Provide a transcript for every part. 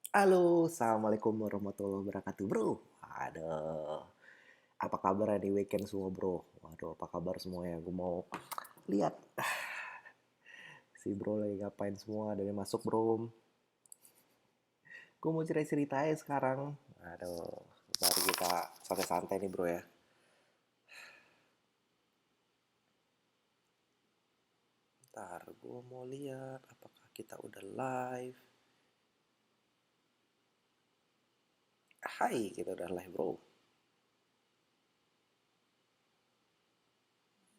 Halo, assalamualaikum warahmatullahi wabarakatuh, bro. Aduh, apa kabar di weekend semua, bro? Waduh, apa kabar semuanya? Gue mau lihat si bro lagi ngapain semua. Dari masuk, bro. Gue mau cerita-cerita aja sekarang. Aduh, mari kita santai-santai nih, bro ya. Ntar, gue mau lihat apakah kita udah live. Hai, kita udah live, bro.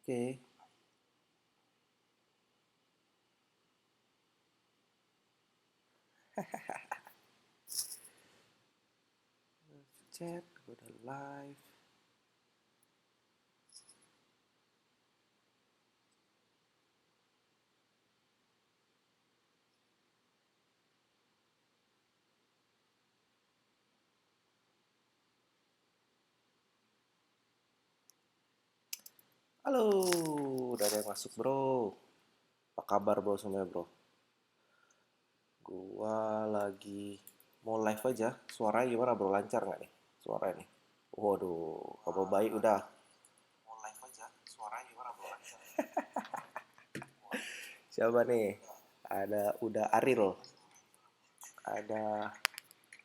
Oke. Chat, gue udah live. Halo, udah ada yang masuk, bro. Apa kabar, bro, semuanya, bro? Gua lagi mau live aja. Suaranya gimana, bro? Lancar nggak nih? Suara nih. Waduh, kabar baik udah. Mau live aja. Suaranya gimana, bro? Lancar. Siapa nih? Ada udah Aril.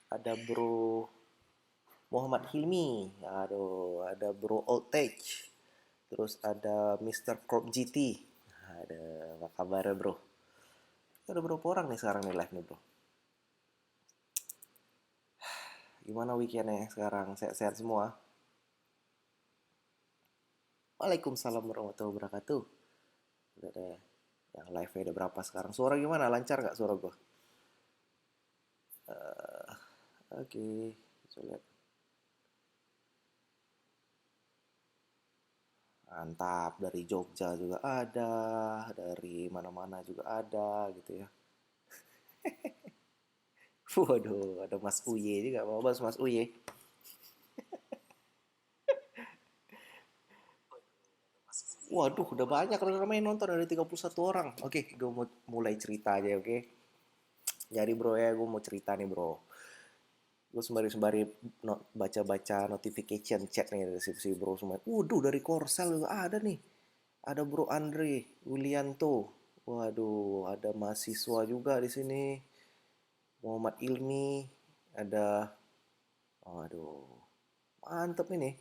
Ada Bro Muhammad Hilmi. Aduh, ada Bro Old Tech. Terus ada Mr. Crop GT. Ada apa kabar, bro? Ada berapa orang nih sekarang nih live nih, bro? Gimana weekendnya sekarang? Sehat-sehat semua? Waalaikumsalam warahmatullahi wabarakatuh. Udah deh. Yang live ada berapa sekarang? Suara gimana? Lancar nggak suara gue? Oke. Coba lihat. Mantap. Dari Jogja juga ada. Dari mana-mana juga ada gitu ya. Waduh, ada Mas Uye juga. Mau bahas Mas Uye? Waduh, udah banyak ramai nonton. Ada 31 orang. Oke, gue mau mulai cerita aja, oke? Jadi bro ya, gue mau cerita nih, bro. Gue sembari-sembari baca-baca notification chat nih dari si bro semua. Waduh, dari Korsel juga ada nih. Ada Bro Andre Willianto. Waduh, ada mahasiswa juga di sini. Muhammad Ilmi. Ada, waduh, mantep ini.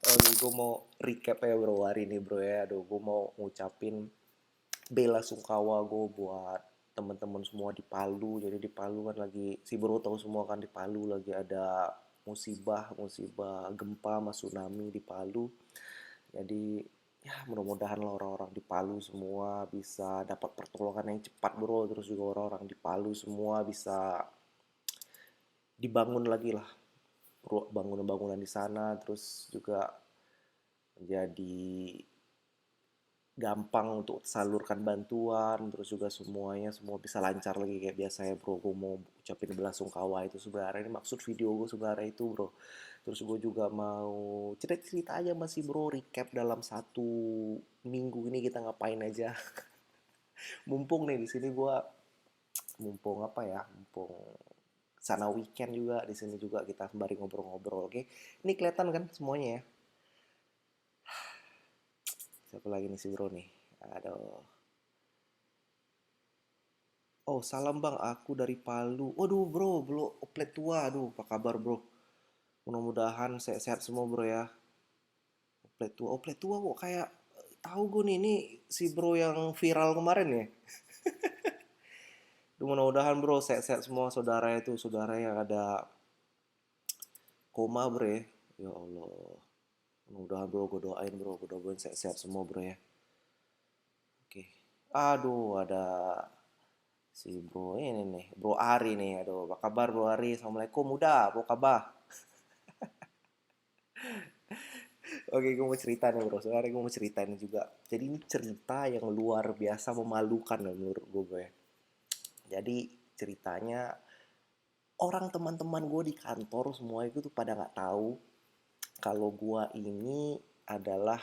Oke, gue mau recap ya, bro, hari ini, bro ya. Aduh, gue mau ngucapin bela sungkawa gue buat teman-teman semua di Palu. Jadi di Palu kan lagi, si bro tahu semua kan, di Palu lagi ada musibah gempa sama tsunami di Palu. Jadi ya mudah-mudahan lah orang-orang di Palu semua bisa dapat pertolongan yang cepat, bro. Terus juga orang-orang di Palu semua bisa dibangun lagi lah bangunan-bangunan di sana. Terus juga menjadi gampang untuk salurkan bantuan. Terus juga semuanya semua bisa lancar lagi kayak biasanya, bro. Gue mau ucapin belasungkawa itu sebenarnya, ini maksud video gue sebenarnya itu, bro. Terus gue juga mau cerita-cerita aja masih, bro, recap dalam 1 minggu ini kita ngapain aja. Mumpung nih di sini gue, mumpung apa ya, mumpung sana weekend juga, di sini juga kita sembari ngobrol-ngobrol, oke? Ini kelihatan kan semuanya ya? Siapa lagi nih si bro nih? Aduh. Oh, salam bang, aku dari Palu. Waduh, bro, bro, oplet tua. Aduh, apa kabar, bro? Mudah-mudahan sehat-sehat semua, bro ya. Oplet tua kok kayak tahu gue nih, ini si bro yang viral kemarin ya. Duh, mudah-mudahan, bro, sehat-sehat semua saudara itu, saudara yang ada koma, bro ya. Ya Allah. Mudah-mudahan, bro, gue doain, bro, gue doain sehat-sehat semua, bro ya. Oke. Aduh, ada si bro ini nih, bro Ari nih. Aduh, apa kabar, bro Ari? Assalamualaikum, udah, apa kabar? Oke, gue mau cerita nih, bro. Sebenarnya gue mau cerita ini juga. Jadi ini cerita yang luar biasa memalukan ya, menurut gue, bro ya. Jadi ceritanya, orang teman-teman gue di kantor semua itu tuh pada nggak tahu kalau gue ini adalah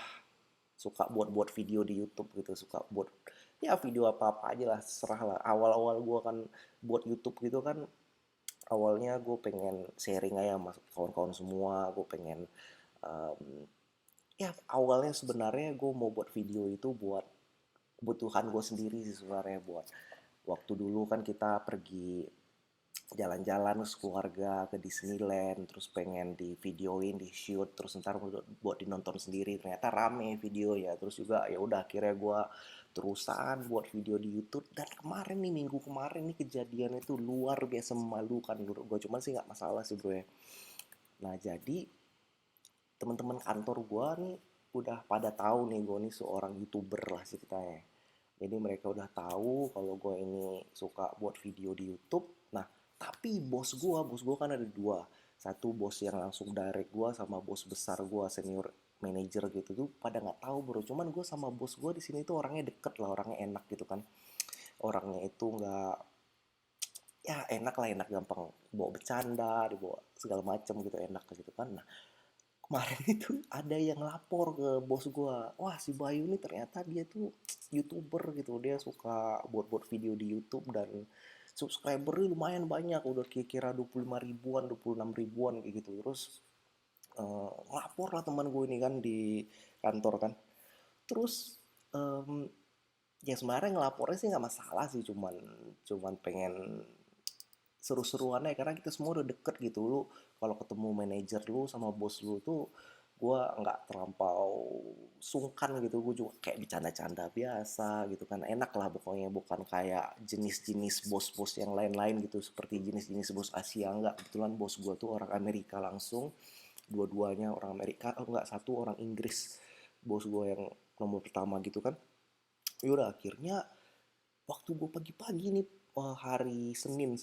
suka buat-buat video di YouTube gitu, suka buat ya video apa-apa aja lah, serah lah. Awal-awal gue kan buat YouTube gitu kan, awalnya gue pengen sharing aja sama kawan-kawan semua. Gue pengen em, ya awalnya sebenarnya gue mau buat video itu buat kebutuhan gue sendiri sih sebenarnya. Buat waktu dulu kan kita pergi jalan-jalan keluarga ke Disneyland, terus pengen di videoin, di shoot, terus ntar buat dinonton sendiri. Ternyata rame video ya. Terus juga ya udah akhirnya gue terusan buat video di YouTube. Dan kemarin nih, minggu kemarin nih, kejadian itu luar biasa memalukan menurut gue. Cuman sih nggak masalah sih bro ya. Nah jadi teman-teman kantor gue nih udah pada tahu nih gue nih seorang YouTuber lah ceritanya. Jadi mereka udah tahu kalau gue ini suka buat video di YouTube. Nah, tapi bos gue kan ada dua. Satu bos yang langsung direct gue, sama bos besar gue, senior manager gitu tuh pada nggak tahu bro. Cuman gue sama bos gue di sini tuh orangnya deket lah, orangnya enak gitu kan. Orangnya itu nggak, ya enak lah, enak gampang bawa bercanda, dibawa segala macam gitu, enak gitu kan. Nah, kemarin itu ada yang lapor ke bos gua, wah si Bayu ini ternyata dia tuh YouTuber gitu, dia suka buat-buat video di YouTube dan subscribernya lumayan banyak, udah kira-kira 25 ribuan, 26 ribuan kayak gitu. Terus lapor lah teman gue ini kan di kantor kan. Terus em, ya sebenarnya ngelapornya sih nggak masalah sih, cuman cuman pengen seru-seruannya karena kita semua udah deket gitu. Lu kalau ketemu manajer lu sama bos lu tuh, gue nggak terlampau sungkan gitu, gue juga kayak bercanda-canda biasa gitu kan, enak lah pokoknya, bukan kayak jenis-jenis bos-bos yang lain-lain gitu, seperti jenis-jenis bos Asia. Nggak, kebetulan bos gue tuh orang Amerika langsung, dua-duanya orang Amerika. Oh nggak, satu orang Inggris, bos gue yang nomor pertama gitu kan. Yaudah akhirnya waktu gue pagi-pagi nih, hari Senin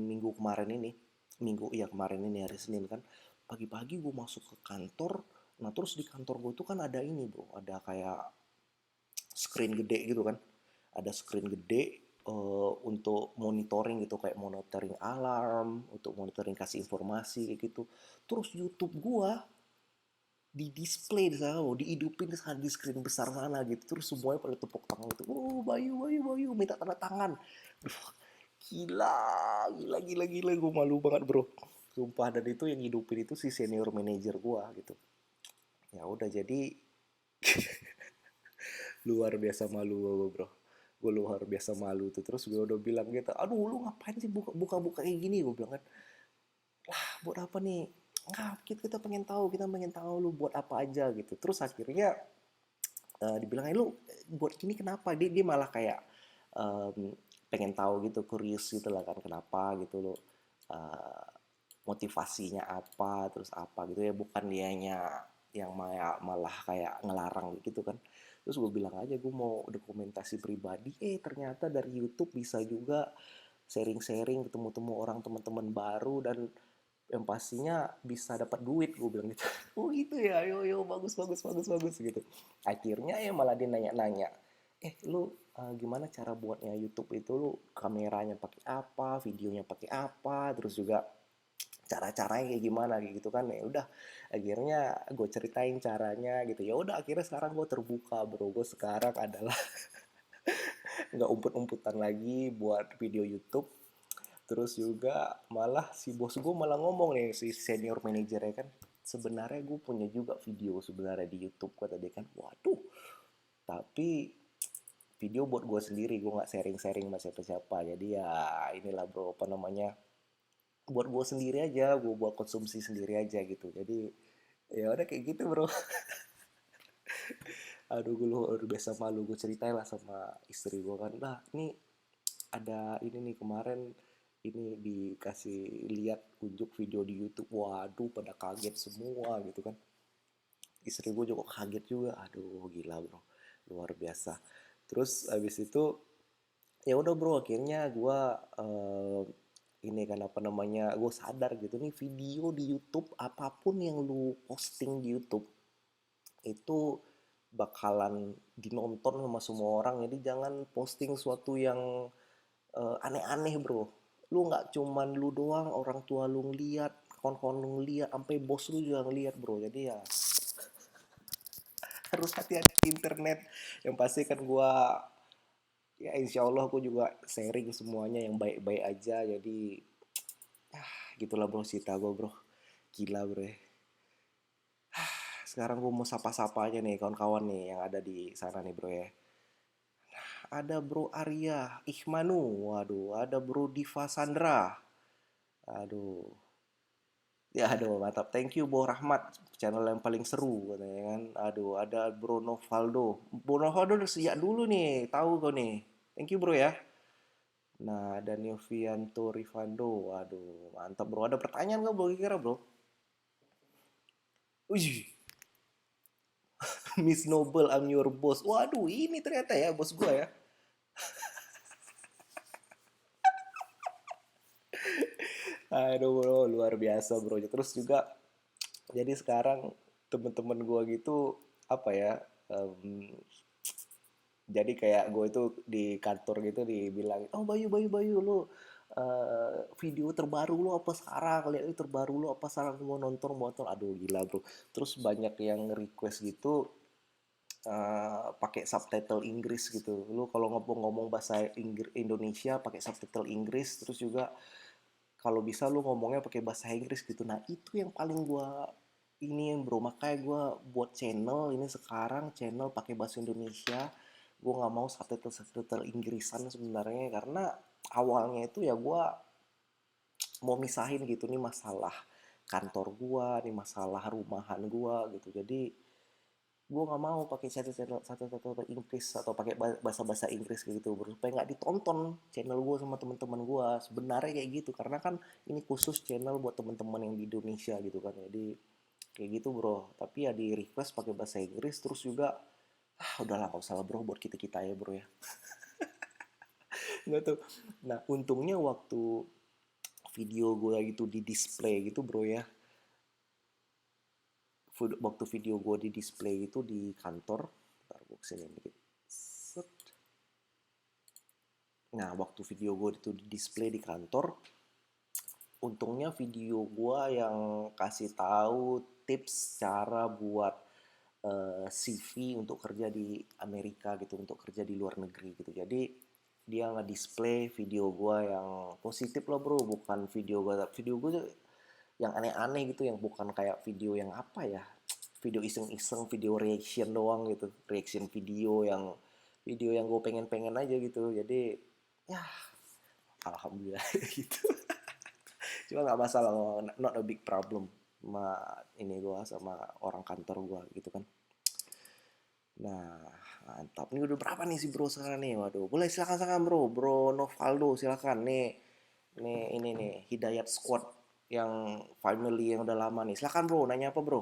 minggu kemarin ini, minggu iya kemarin ini hari Senin kan, pagi-pagi gue masuk ke kantor. Nah terus di kantor gue tuh kan ada ini bro, ada kayak screen gede gitu kan, ada screen gede untuk monitoring gitu, kayak monitoring alarm, untuk monitoring kasih informasi kayak gitu. Terus YouTube gua di display di sana, mau dihidupin di screen besar sana gitu. Terus semuanya pada tepuk tangan gitu, oh Bayu Bayu Bayu, minta tanda tangan. Duh, gila, gila, gila, gila, gue malu banget bro, sumpah. Dan itu yang hidupin itu si senior manager gua gitu. Ya udah jadi luar biasa malu gue bro, gue luar biasa malu tuh. Terus gue udah bilang gitu, aduh lu ngapain sih buka kayak gini, gue bilang kan. Lah buat apa nih, nggak, kita pengen tahu, lu buat apa aja gitu. Terus akhirnya dibilang, lu buat gini kenapa, dia malah kayak em, pengen tahu gitu, curious gitu lah kan, kenapa gitu lo, eh, motivasinya apa, terus apa gitu ya, bukan dianya yang malah kayak ngelarang gitu kan. Terus gue bilang aja gue mau dokumentasi pribadi, ternyata dari YouTube bisa juga sharing-sharing, ketemu-temu orang, teman-teman baru, dan yang pastinya bisa dapat duit, gue bilang gitu. Oh gitu ya, yo yo, bagus bagus bagus bagus gitu. Akhirnya ya malah dia nanya-nanya, lu gimana cara buatnya YouTube itu, lu kameranya pakai apa, videonya pakai apa, terus juga cara-caranya kayak gimana kayak gitu kan. Ya udah akhirnya gue ceritain caranya gitu. Ya udah akhirnya sekarang gue terbuka bro, gue sekarang adalah nggak umpet-umpetan lagi buat video YouTube. Terus juga malah si bos gue malah ngomong nih, si senior manajernya kan, sebenarnya gue punya juga video sebenarnya di YouTube, kata dia kan. Waduh, tapi video buat gue sendiri, gue nggak sharing-sharing sama siapa-siapa. Jadi ya inilah bro, apa namanya, buat gue sendiri aja, gue buat konsumsi sendiri aja gitu. Jadi ya udah kayak gitu bro. Aduh gue luar biasa malu, gue ceritain lah sama istri gue kan, nah ini ada ini nih kemarin, ini dikasih lihat unjuk video di YouTube. Waduh pada kaget semua gitu kan. Istri gue juga kaget juga, aduh gila bro, luar biasa. Terus abis itu ya udah bro, akhirnya gue ini kan apa namanya, gue sadar gitu nih, video di YouTube apapun yang lu posting di YouTube itu bakalan dinonton sama semua orang. Jadi jangan posting sesuatu yang aneh-aneh bro. Lu nggak cuman lu doang, orang tua lu ngeliat, kawan-kawan lu ngeliat, sampai bos lu juga ngeliat bro. Jadi ya harus hati-hati di internet. Yang pasti kan gua Ya insya Allah aku juga sharing semuanya yang baik-baik aja. Jadi gitulah bro cerita gue bro. Gila bro ya. Sekarang gue mau sapa-sapa aja nih kawan-kawan nih yang ada di sana nih bro ya. Ada bro Arya Ikhmanu. Waduh, ada bro Diva Sandra. Aduh. Ya aduh mantap. Thank you Bro Rahmat. Channel yang paling seru katanya kan. Aduh, ada Bro Novaldo. Bro Novaldo udah sejak dulu nih. Tahu kau nih. Thank you bro ya. Nah, ada Novianto Rifando. Waduh, mantap bro. Ada pertanyaan nggak bro kira bro? Wih, Miss Noble, I'm your boss. Waduh, ini ternyata ya bos gue ya. Aduh bro, luar biasa bro. Terus juga, jadi sekarang temen-temen gue gitu, apa ya, em, jadi kayak gue itu di kantor gitu dibilang, oh Bayu, Bayu, Bayu, lu video terbaru lu apa sekarang? Lihat itu terbaru lu apa sekarang? Mau nonton, mau nonton. Aduh gila bro. Terus banyak yang request gitu, pakai subtitle Inggris gitu. Lu kalau ngomong bahasa Indonesia pakai subtitle Inggris, terus juga kalau bisa lu ngomongnya pakai bahasa Inggris gitu. Nah, itu yang paling gua ini yang bro, makanya gua buat channel ini sekarang channel pakai bahasa Indonesia. Gua nggak mau subtitle Inggrisan sebenarnya karena awalnya itu ya gua mau misahin gitu nih masalah kantor gua, nih masalah rumahan gua gitu. Jadi gue nggak mau pakai satu Inggris atau pakai bahasa Inggris gitu bro, supaya nggak ditonton channel gue sama teman-teman gue sebenarnya kayak gitu, karena kan ini khusus channel buat teman-teman yang di Indonesia gitu kan. Jadi kayak gitu bro, tapi ya di request pakai bahasa Inggris. Terus juga udahlah nggak usah lah bro, buat kita kita ya bro ya. Nggak tuh. Nah untungnya waktu video gue gitu di display gitu bro ya, waktu video gue di display itu di kantor. Ntar gue kesini dikit. Set. Nah, waktu video gue itu di display di kantor, untungnya video gue yang kasih tahu tips cara buat CV untuk kerja di Amerika gitu, untuk kerja di luar negeri gitu. Jadi dia nge-display video gue yang positif lah bro, bukan video gue yang aneh-aneh gitu, yang bukan kayak video yang apa ya, video iseng-iseng, video reaction doang gitu, reaction video yang gue pengen-pengen aja gitu. Jadi ya alhamdulillah gitu. Cuma nggak masalah, not a big problem sama ini gue sama orang kantor gue gitu kan. Nah mantap, ini udah berapa nih si bro sekarang nih? Waduh, boleh silakan silakan bro, bro Novaldo silakan nih. Nih ini nih Hidayat Squad yang family yang udah lama nih, silakan bro, nanya apa bro?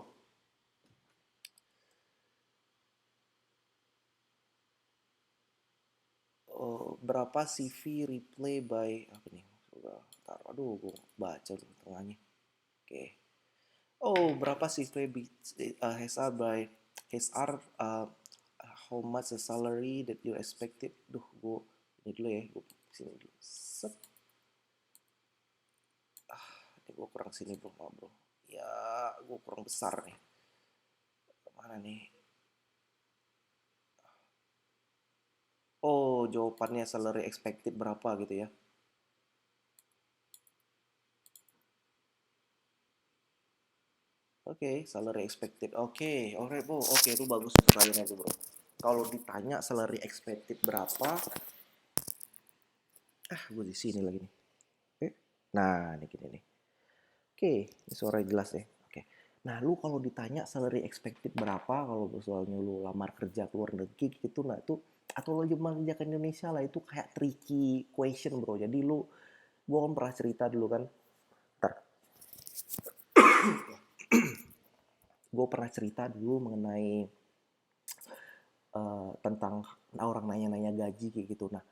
Berapa CV replay by apa nih? Taruh, aduh gue baca dulu tengahnya. Oke. Okay. Oh, berapa CV HR by HR, how much the salary that you expected? Duh, gue ini dulu ya, gue sini dulu. Set. Ini gue kurang sini bro, maaf bro. Ya, gue kurang besar nih. Mana nih? Oh, jawabannya salary expected berapa gitu ya? Oke, salary expected. Oke, alright bro. Oke, itu bagus pertanyaannya itu bro. Kalau ditanya salary expected berapa, gue di sini lagi nih. Oke. Nah, ini gini nih. Oke, ini suara jelas ya. Oke. Nah, lu kalau ditanya salary expected berapa, kalau misalnya lu lamar kerja ke luar negeri gitu, nah itu atau lu cuma kerja ke Indonesia lah, itu kayak tricky question bro. Jadi gua kan pernah cerita dulu kan. Ntar, gue pernah cerita dulu mengenai tentang orang nanya-nanya gaji kayak gitu. Nah,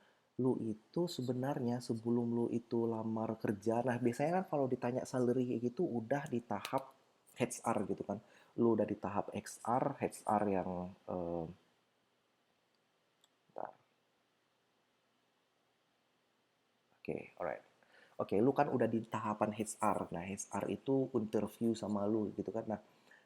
lu itu sebenarnya sebelum lu itu lamar kerja, nah biasanya kan kalau ditanya salary kayak gitu udah di tahap HR gitu kan. Lu udah di tahap HR yang bentar. Oke, alright. Oke, lu kan udah di tahapan HR. Nah, HR itu interview sama lu gitu kan. Nah,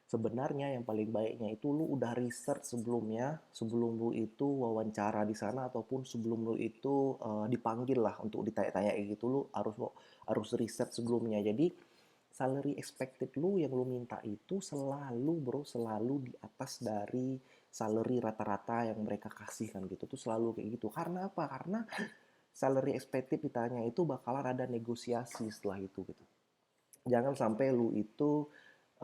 Sebenarnya yang paling baiknya itu lu udah research sebelumnya, sebelum lu itu wawancara di sana ataupun sebelum lu itu dipanggil lah untuk ditanya-tanya kayak gitu, lu harus riset sebelumnya. Jadi salary expected lu yang lu minta itu selalu bro, selalu di atas dari salary rata-rata yang mereka kasihkan gitu tuh, selalu kayak gitu. Karena apa? Karena salary expected ditanya itu bakalan ada negosiasi setelah itu gitu. Jangan sampai lu itu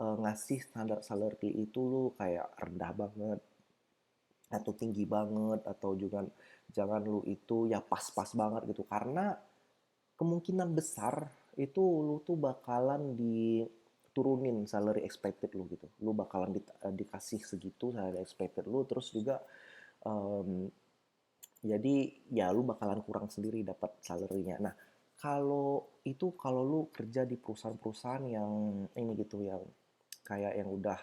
ngasih standar salary itu lu kayak rendah banget atau tinggi banget, atau juga jangan lu itu ya pas-pas banget gitu, karena kemungkinan besar itu lu tuh bakalan diturunin salary expected lu gitu, lu bakalan dikasih segitu salary expected lu, terus juga um, jadi ya lu bakalan kurang sendiri dapat salary-nya. Nah, kalau lu kerja di perusahaan-perusahaan yang ini gitu, yang kayak yang udah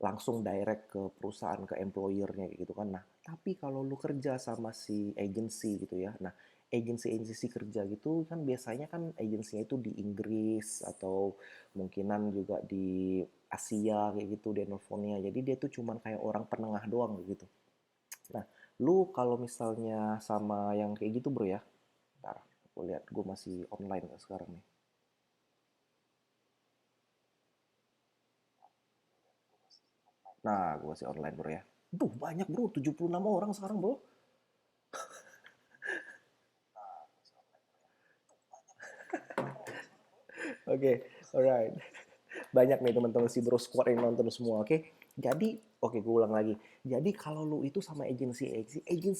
langsung direct ke perusahaan, ke employer-nya gitu kan. Nah, tapi kalau lu kerja sama si agency gitu ya. Nah, agency-agency kerja gitu kan biasanya kan agensinya itu di Inggris atau mungkinan juga di Asia kayak gitu dia nelfonnya. Jadi dia tuh cuman kayak orang penengah doang gitu. Nah, lu kalau misalnya sama yang kayak gitu bro ya. Ntar, aku lihat gue masih online gak sekarang nih. Nah, gue masih online bro ya. Duh, banyak bro, 76 orang sekarang bro. Oke, alright. Banyak nih teman-teman si Bro Squad yang nonton semua, oke? Jadi, oke gue ulang lagi. Jadi kalau lu itu sama agensi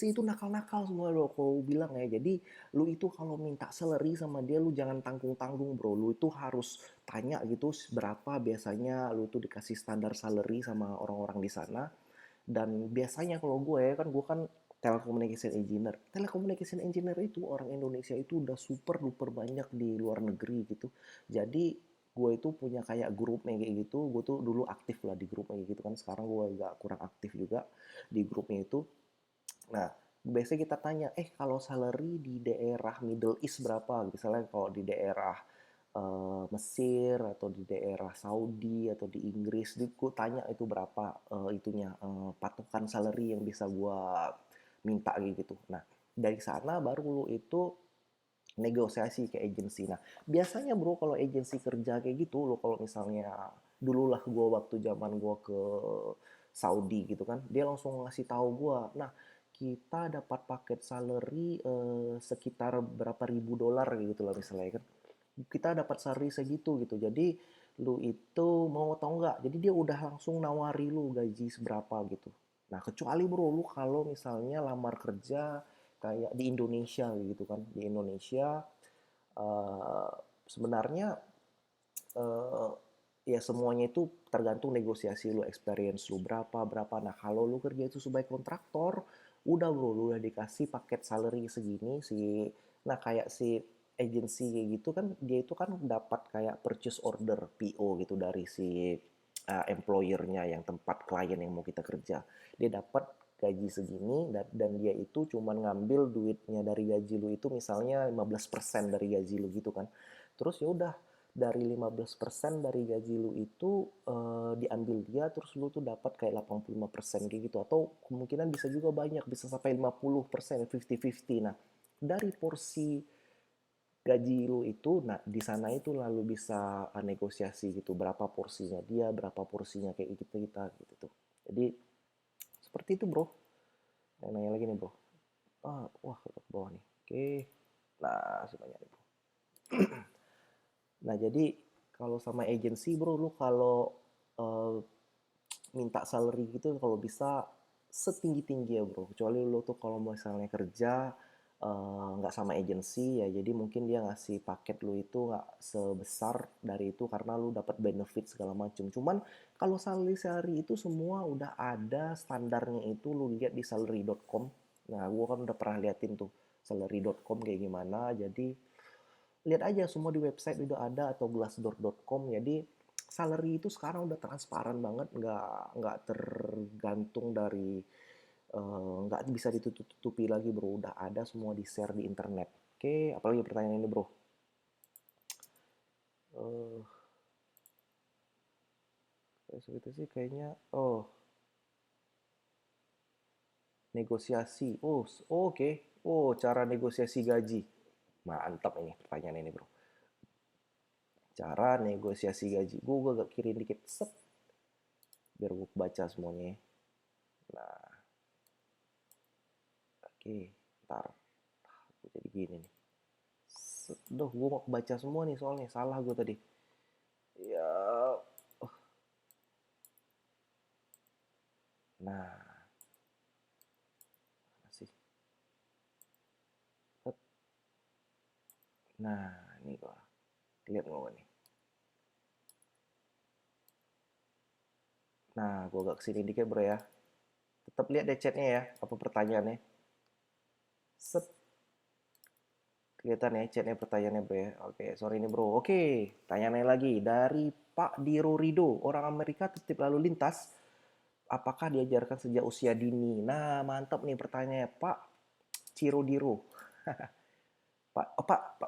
itu nakal-nakal semua lo. Aku bilang ya. Jadi lu itu kalau minta salary sama dia, lu jangan tanggung-tanggung bro. Lu itu harus tanya gitu berapa biasanya lu tuh dikasih standar salary sama orang-orang di sana. Dan biasanya kalau gue kan telecommunication engineer. Telecommunication engineer itu orang Indonesia itu udah super duper banyak di luar negeri gitu. Jadi gue itu punya kayak grupnya kayak gitu. Gue tuh dulu aktif lah di grupnya kayak gitu kan. Sekarang gue agak kurang aktif juga di grupnya itu. Nah, biasanya kita tanya, kalau salary di daerah Middle East berapa? Misalnya kalau di daerah Mesir atau di daerah Saudi atau di Inggris, gue tanya itu berapa itunya patokan salary yang bisa gue minta gitu. Nah, dari sana baru lu itu negosiasi ke agensi. Nah, biasanya bro kalau agensi kerja kayak gitu, lo kalau misalnya dulu lah gue waktu zaman gue ke Saudi gitu kan, dia langsung ngasih tahu gue, nah kita dapat paket salary sekitar berapa ribu dolar gitu lah misalnya kan, kita dapat salary segitu gitu, jadi lu itu mau atau enggak, jadi dia udah langsung nawari lu gaji seberapa gitu. Nah kecuali bro lu kalau misalnya lamar kerja kayak di Indonesia gitu kan, di Indonesia uh, sebenarnya uh, ya semuanya itu tergantung negosiasi lu, experience lu berapa berapa. Nah kalau lu kerja itu sebagai kontraktor, udah bro lu udah dikasih paket salary segini si, nah kayak si agency kayak gitu kan, dia itu kan dapat kayak purchase order PO gitu dari si employer-nya yang tempat klien yang mau kita kerja, dia dapat gaji segini, dan dia itu cuman ngambil duitnya dari gaji lu itu misalnya 15% dari gaji lu gitu kan. Terus ya udah dari 15% dari gaji lu itu diambil dia, terus lu tuh dapat kayak 85% kayak gitu, atau kemungkinan bisa juga banyak, bisa sampai 50%, 50-50. Nah, dari porsi gaji lu itu, nah di sana itu lalu bisa negosiasi gitu berapa porsinya dia, berapa porsinya kayak kita kita gitu tuh. Jadi seperti itu bro. Nanya lagi nih bro. Wah ke bawah nih. Oke. Nah sebanyak nih bro. Nah jadi kalau sama agency bro, lu kalau uh, minta salary gitu kalau bisa setinggi tinggi ya bro, kecuali lu tuh kalau misalnya kerja nggak sama agency ya, jadi mungkin dia ngasih paket lu itu nggak sebesar dari itu karena lu dapat benefit segala macam. Cuman kalau salary salary itu semua udah ada standarnya, itu lu lihat di salary.com. Nah gua kan udah pernah liatin tuh salary.com kayak gimana, jadi lihat aja semua di website udah ada, atau glassdoor.com. Jadi salary itu sekarang udah transparan banget, nggak tergantung dari nggak bisa ditutup-tutupi lagi bro, udah ada semua di share di internet. Oke, apalagi pertanyaan ini bro? Eh, itu sih kayaknya, oh, negosiasi. Oh, oke. Oh, cara negosiasi gaji. Mantap ini pertanyaan ini, Bro. Cara negosiasi gaji. Gue gak kirim dikit. Set. Biar gue baca semuanya. Nah, oke. Ntar. Jadi gini nih. Set. Duh, gue mau baca semua nih soalnya. Salah gue tadi. Ya. Nah, mana sih? Set. Nah, ini gue. Lihat nggak nih? Nah, gue agak kesini dikit, Bro ya. Tetap lihat deh chatnya ya. Apa pertanyaannya. Set. Kelihatan ya chatnya pertanyaannya bro ya. Oke, sorry nih bro. Oke, pertanyaannya lagi dari Pak Diro Rido. Orang Amerika tertib lalu lintas. Apakah diajarkan sejak usia dini? Nah, mantap nih pertanyaannya Pak Ciro Diro.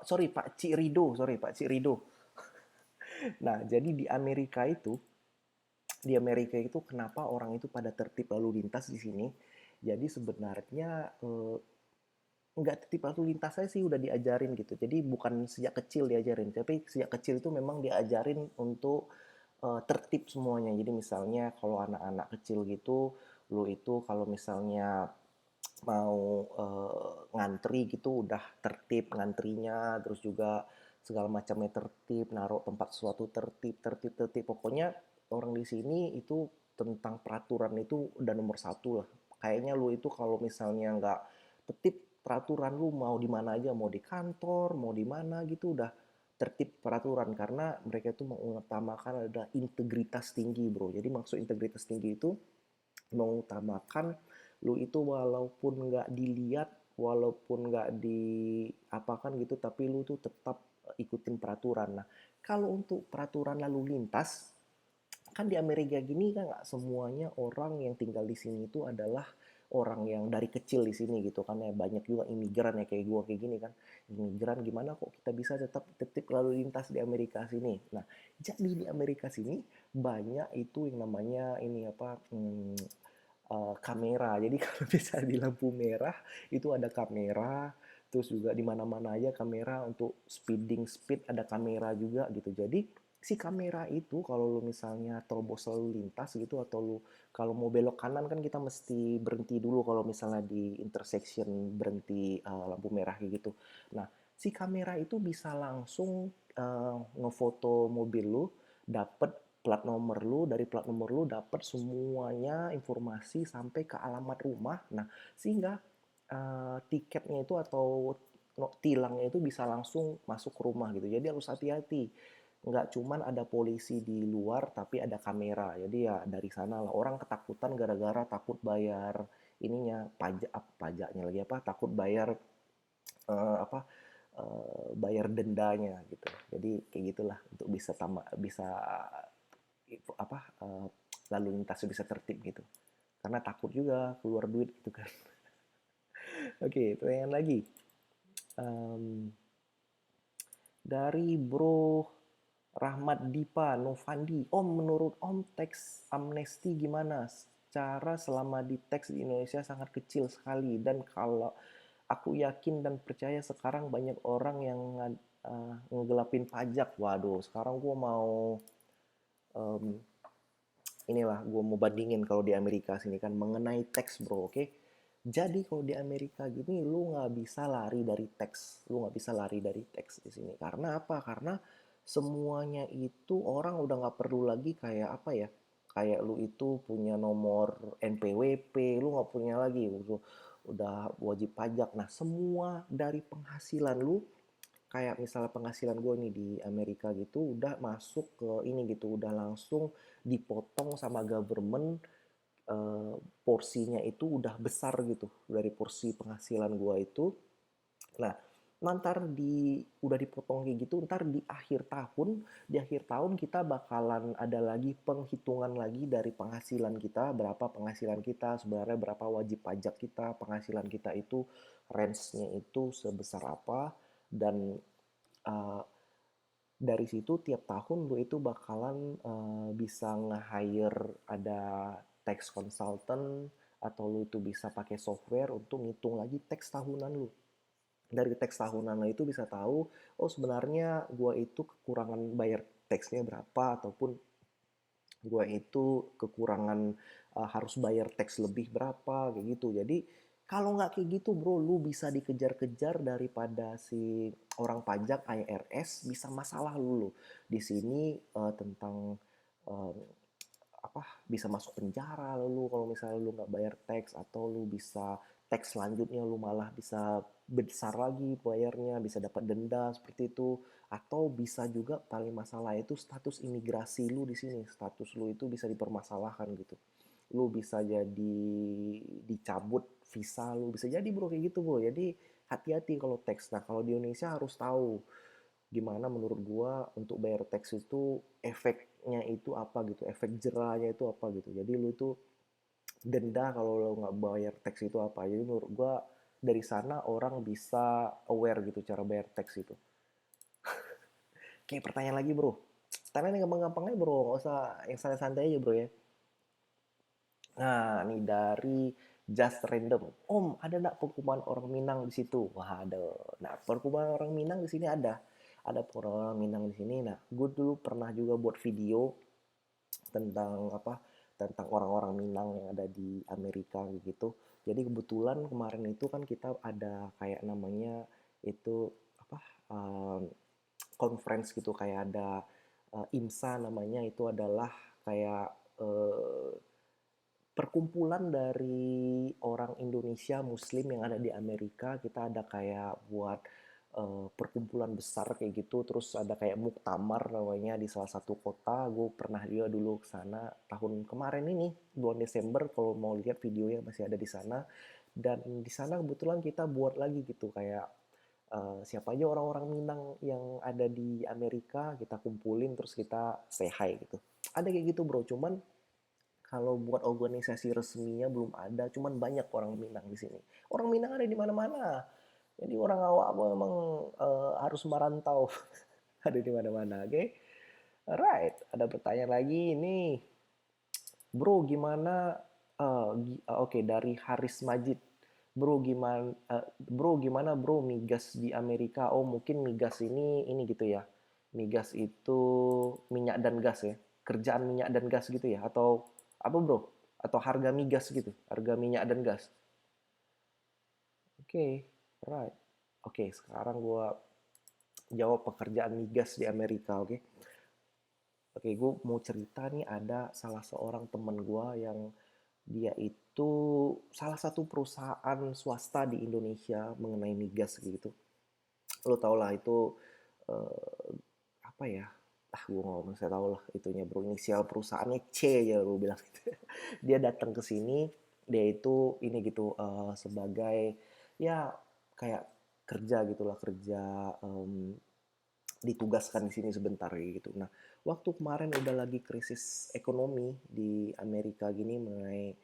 Sorry Pak Cirido, sorry Pak Cirido. Nah, jadi di Amerika itu kenapa orang itu pada tertib lalu lintas di sini? Jadi sebenarnya nggak tertib lalu lintas saya sih udah diajarin gitu. Jadi bukan sejak kecil diajarin, tapi sejak kecil itu memang diajarin untuk tertib semuanya. Jadi misalnya kalau anak-anak kecil gitu, lu itu kalau misalnya mau ngantri gitu udah tertib ngantrinya, terus juga segala macamnya tertib, naruh tempat sesuatu tertib, tertib, tertib. Pokoknya orang di sini itu tentang peraturan itu udah nomor satu lah. Kayaknya lu itu kalau misalnya nggak tertib peraturan lu mau di mana aja, mau di kantor, mau di mana gitu udah tertib peraturan karena mereka itu mengutamakan ada integritas tinggi, bro. Jadi maksud integritas tinggi itu mengutamakan lu itu walaupun nggak dilihat, walaupun nggak diapakan gitu, tapi lu tuh tetap ikutin peraturan. Nah, kalau untuk peraturan lalu lintas, kan di Amerika gini kan nggak semuanya orang yang tinggal di sini itu adalah orang yang dari kecil di sini gitu kan ya, banyak juga imigran ya kayak gua kayak gini kan, imigran gimana kok kita bisa tetap tertib lalu lintas di Amerika sini. Nah, jadi di Amerika sini banyak itu yang namanya ini apa, kamera. Jadi kalau misalnya di lampu merah itu ada kamera, terus juga di mana-mana aja kamera untuk speed ada kamera juga gitu. Jadi si kamera itu kalau lu misalnya terobos lalu lintas gitu atau lu kalau mau belok kanan kan kita mesti berhenti dulu kalau misalnya di intersection berhenti lampu merah kayak gitu. Nah, si kamera itu bisa langsung ngefoto mobil lu, dapet plat nomor lu, dari plat nomor lu dapat semuanya informasi sampai ke alamat rumah. Nah, sehingga tiketnya itu atau tilangnya itu bisa langsung masuk ke rumah gitu. Jadi harus hati-hati. Nggak cuman ada polisi di luar, tapi ada kamera. Jadi ya dari sana lah orang ketakutan gara-gara takut bayar ininya pajaknya lagi apa takut bayar apa bayar dendanya gitu. Jadi kayak gitulah untuk bisa bisa apa lalu lintasnya bisa tertib gitu karena takut juga keluar duit gitu kan. Oke, pertanyaan lagi. Em, dari Bro Rahmat Dipa Novandi. Om, menurut Om teks amnesti gimana? Cara selama di teks di Indonesia sangat kecil sekali dan kalau aku yakin dan percaya sekarang banyak orang yang ngegelapin pajak. Waduh, sekarang gua mau em, inilah gue mau bandingin kalau di Amerika sini kan mengenai teks bro, oke? Jadi kalau di Amerika gini lu nggak bisa lari dari teks, lu nggak bisa lari dari teks di sini. Karena apa? Karena semuanya itu orang udah nggak perlu lagi kayak apa ya? Kayak lu itu punya nomor NPWP, lu nggak punya lagi, lu udah wajib pajak. Nah semua dari penghasilan lu kayak misalnya penghasilan gue nih di Amerika gitu udah masuk ke ini gitu udah langsung dipotong sama government, eh, porsinya itu udah besar gitu dari porsi penghasilan gue itu. Nah, ntar udah dipotong kayak gitu ntar di akhir tahun kita bakalan ada lagi penghitungan lagi dari penghasilan kita, berapa penghasilan kita sebenarnya, berapa wajib pajak kita, penghasilan kita itu range-nya itu sebesar apa, dan uh, Dari situ tiap tahun lu itu bakalan bisa nge-hire ada tax consultant atau lu itu bisa pakai software untuk ngitung lagi tax tahunan lu. Dari tax tahunan lu itu bisa tahu, oh sebenarnya gua itu kekurangan bayar taxnya berapa ataupun gua itu kekurangan harus bayar tax lebih berapa kayak gitu. Jadi kalau nggak kayak gitu bro, lu bisa dikejar-kejar daripada si orang pajak IRS bisa masalah lu. Di sini tentang eh, apa bisa masuk penjara lu kalau misalnya lu nggak bayar tax atau lu bisa tax selanjutnya lu malah bisa besar lagi bayarnya bisa dapat denda seperti itu atau bisa juga paling masalah itu status imigrasi lu di sini status lu itu bisa dipermasalahkan gitu lu bisa jadi dicabut visa lu bisa jadi bro kayak gitu bro jadi hati-hati kalau tax nah kalau di Indonesia harus tahu gimana menurut gua untuk bayar tax itu efeknya itu apa gitu efek jerahnya itu apa gitu jadi lu tuh denda kalau lo nggak bayar tax itu apa jadi menurut gua dari sana orang bisa aware gitu cara bayar tax itu kayak pertanyaan lagi bro tanya yang gampang-gampang aja bro nggak usah yang santai-santai aja bro ya nah ini dari just random om ada nggak perkumpulan orang Minang di situ wah ada nah perkumpulan orang Minang di sini ada orang Minang di sini nah gue dulu pernah juga buat video tentang apa tentang orang-orang Minang yang ada di Amerika gitu. Jadi kebetulan kemarin itu kan kita ada kayak namanya itu apa conference gitu kayak ada IMSA namanya itu adalah kayak uh, perkumpulan dari orang Indonesia Muslim yang ada di Amerika kita ada kayak buat perkumpulan besar kayak gitu terus ada kayak muktamar namanya di salah satu kota gue pernah juga dulu ke sana tahun kemarin ini bulan Desember kalau mau lihat videonya masih ada di sana dan di sana kebetulan kita buat lagi gitu kayak siapa aja orang-orang Minang yang ada di Amerika kita kumpulin terus kita say hi gitu ada kayak gitu bro cuman kalau buat organisasi resminya belum ada, cuman banyak orang Minang di sini. Orang Minang ada di mana-mana. Jadi orang awak memang harus merantau. Ada di mana-mana, oke? Okay? Alright, ada pertanyaan lagi ini. Bro, gimana oke dari Haris Majid. Bro gimana bro migas di Amerika? Oh, mungkin migas ini gitu ya. Migas itu minyak dan gas ya. Kerjaan minyak dan gas gitu ya atau apa bro? Atau harga migas gitu, harga minyak dan gas. Oke, okay, right. Oke, okay, sekarang gua jawab pekerjaan migas di Amerika, oke? Okay? Oke, gue mau cerita nih ada salah seorang temen gue yang dia itu salah satu perusahaan swasta di Indonesia mengenai migas gitu. Lo tau lah itu eh, apa ya? Ah, gue ngomong saya tau lah itunya bro. Inisial perusahaannya C ya gue bilang. Dia datang ke sini, dia itu ini gitu sebagai ya kayak kerja gitulah kerja ditugaskan di sini sebentar gitu. Nah, waktu kemarin udah lagi krisis ekonomi di Amerika gini mengenai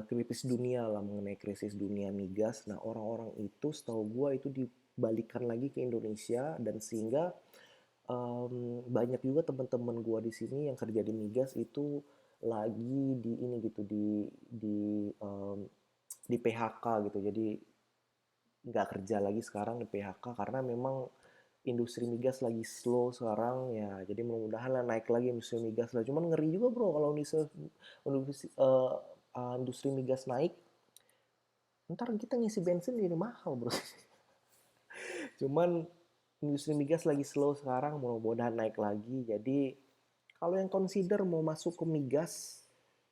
krisis dunia lah mengenai krisis dunia migas. Nah, orang-orang itu setahu gua itu dibalikan lagi ke Indonesia dan sehingga banyak juga teman-teman gua di sini yang kerja di migas itu lagi di ini gitu di PHK gitu. Jadi nggak kerja lagi sekarang di PHK karena memang industri migas lagi slow sekarang ya jadi mudah-mudahan lah naik lagi industri migas lah cuman ngeri juga bro kalau industri migas naik ntar kita ngisi bensin jadi mahal bro cuman industri migas lagi slow sekarang mudah-mudahan naik lagi jadi kalau yang consider mau masuk ke migas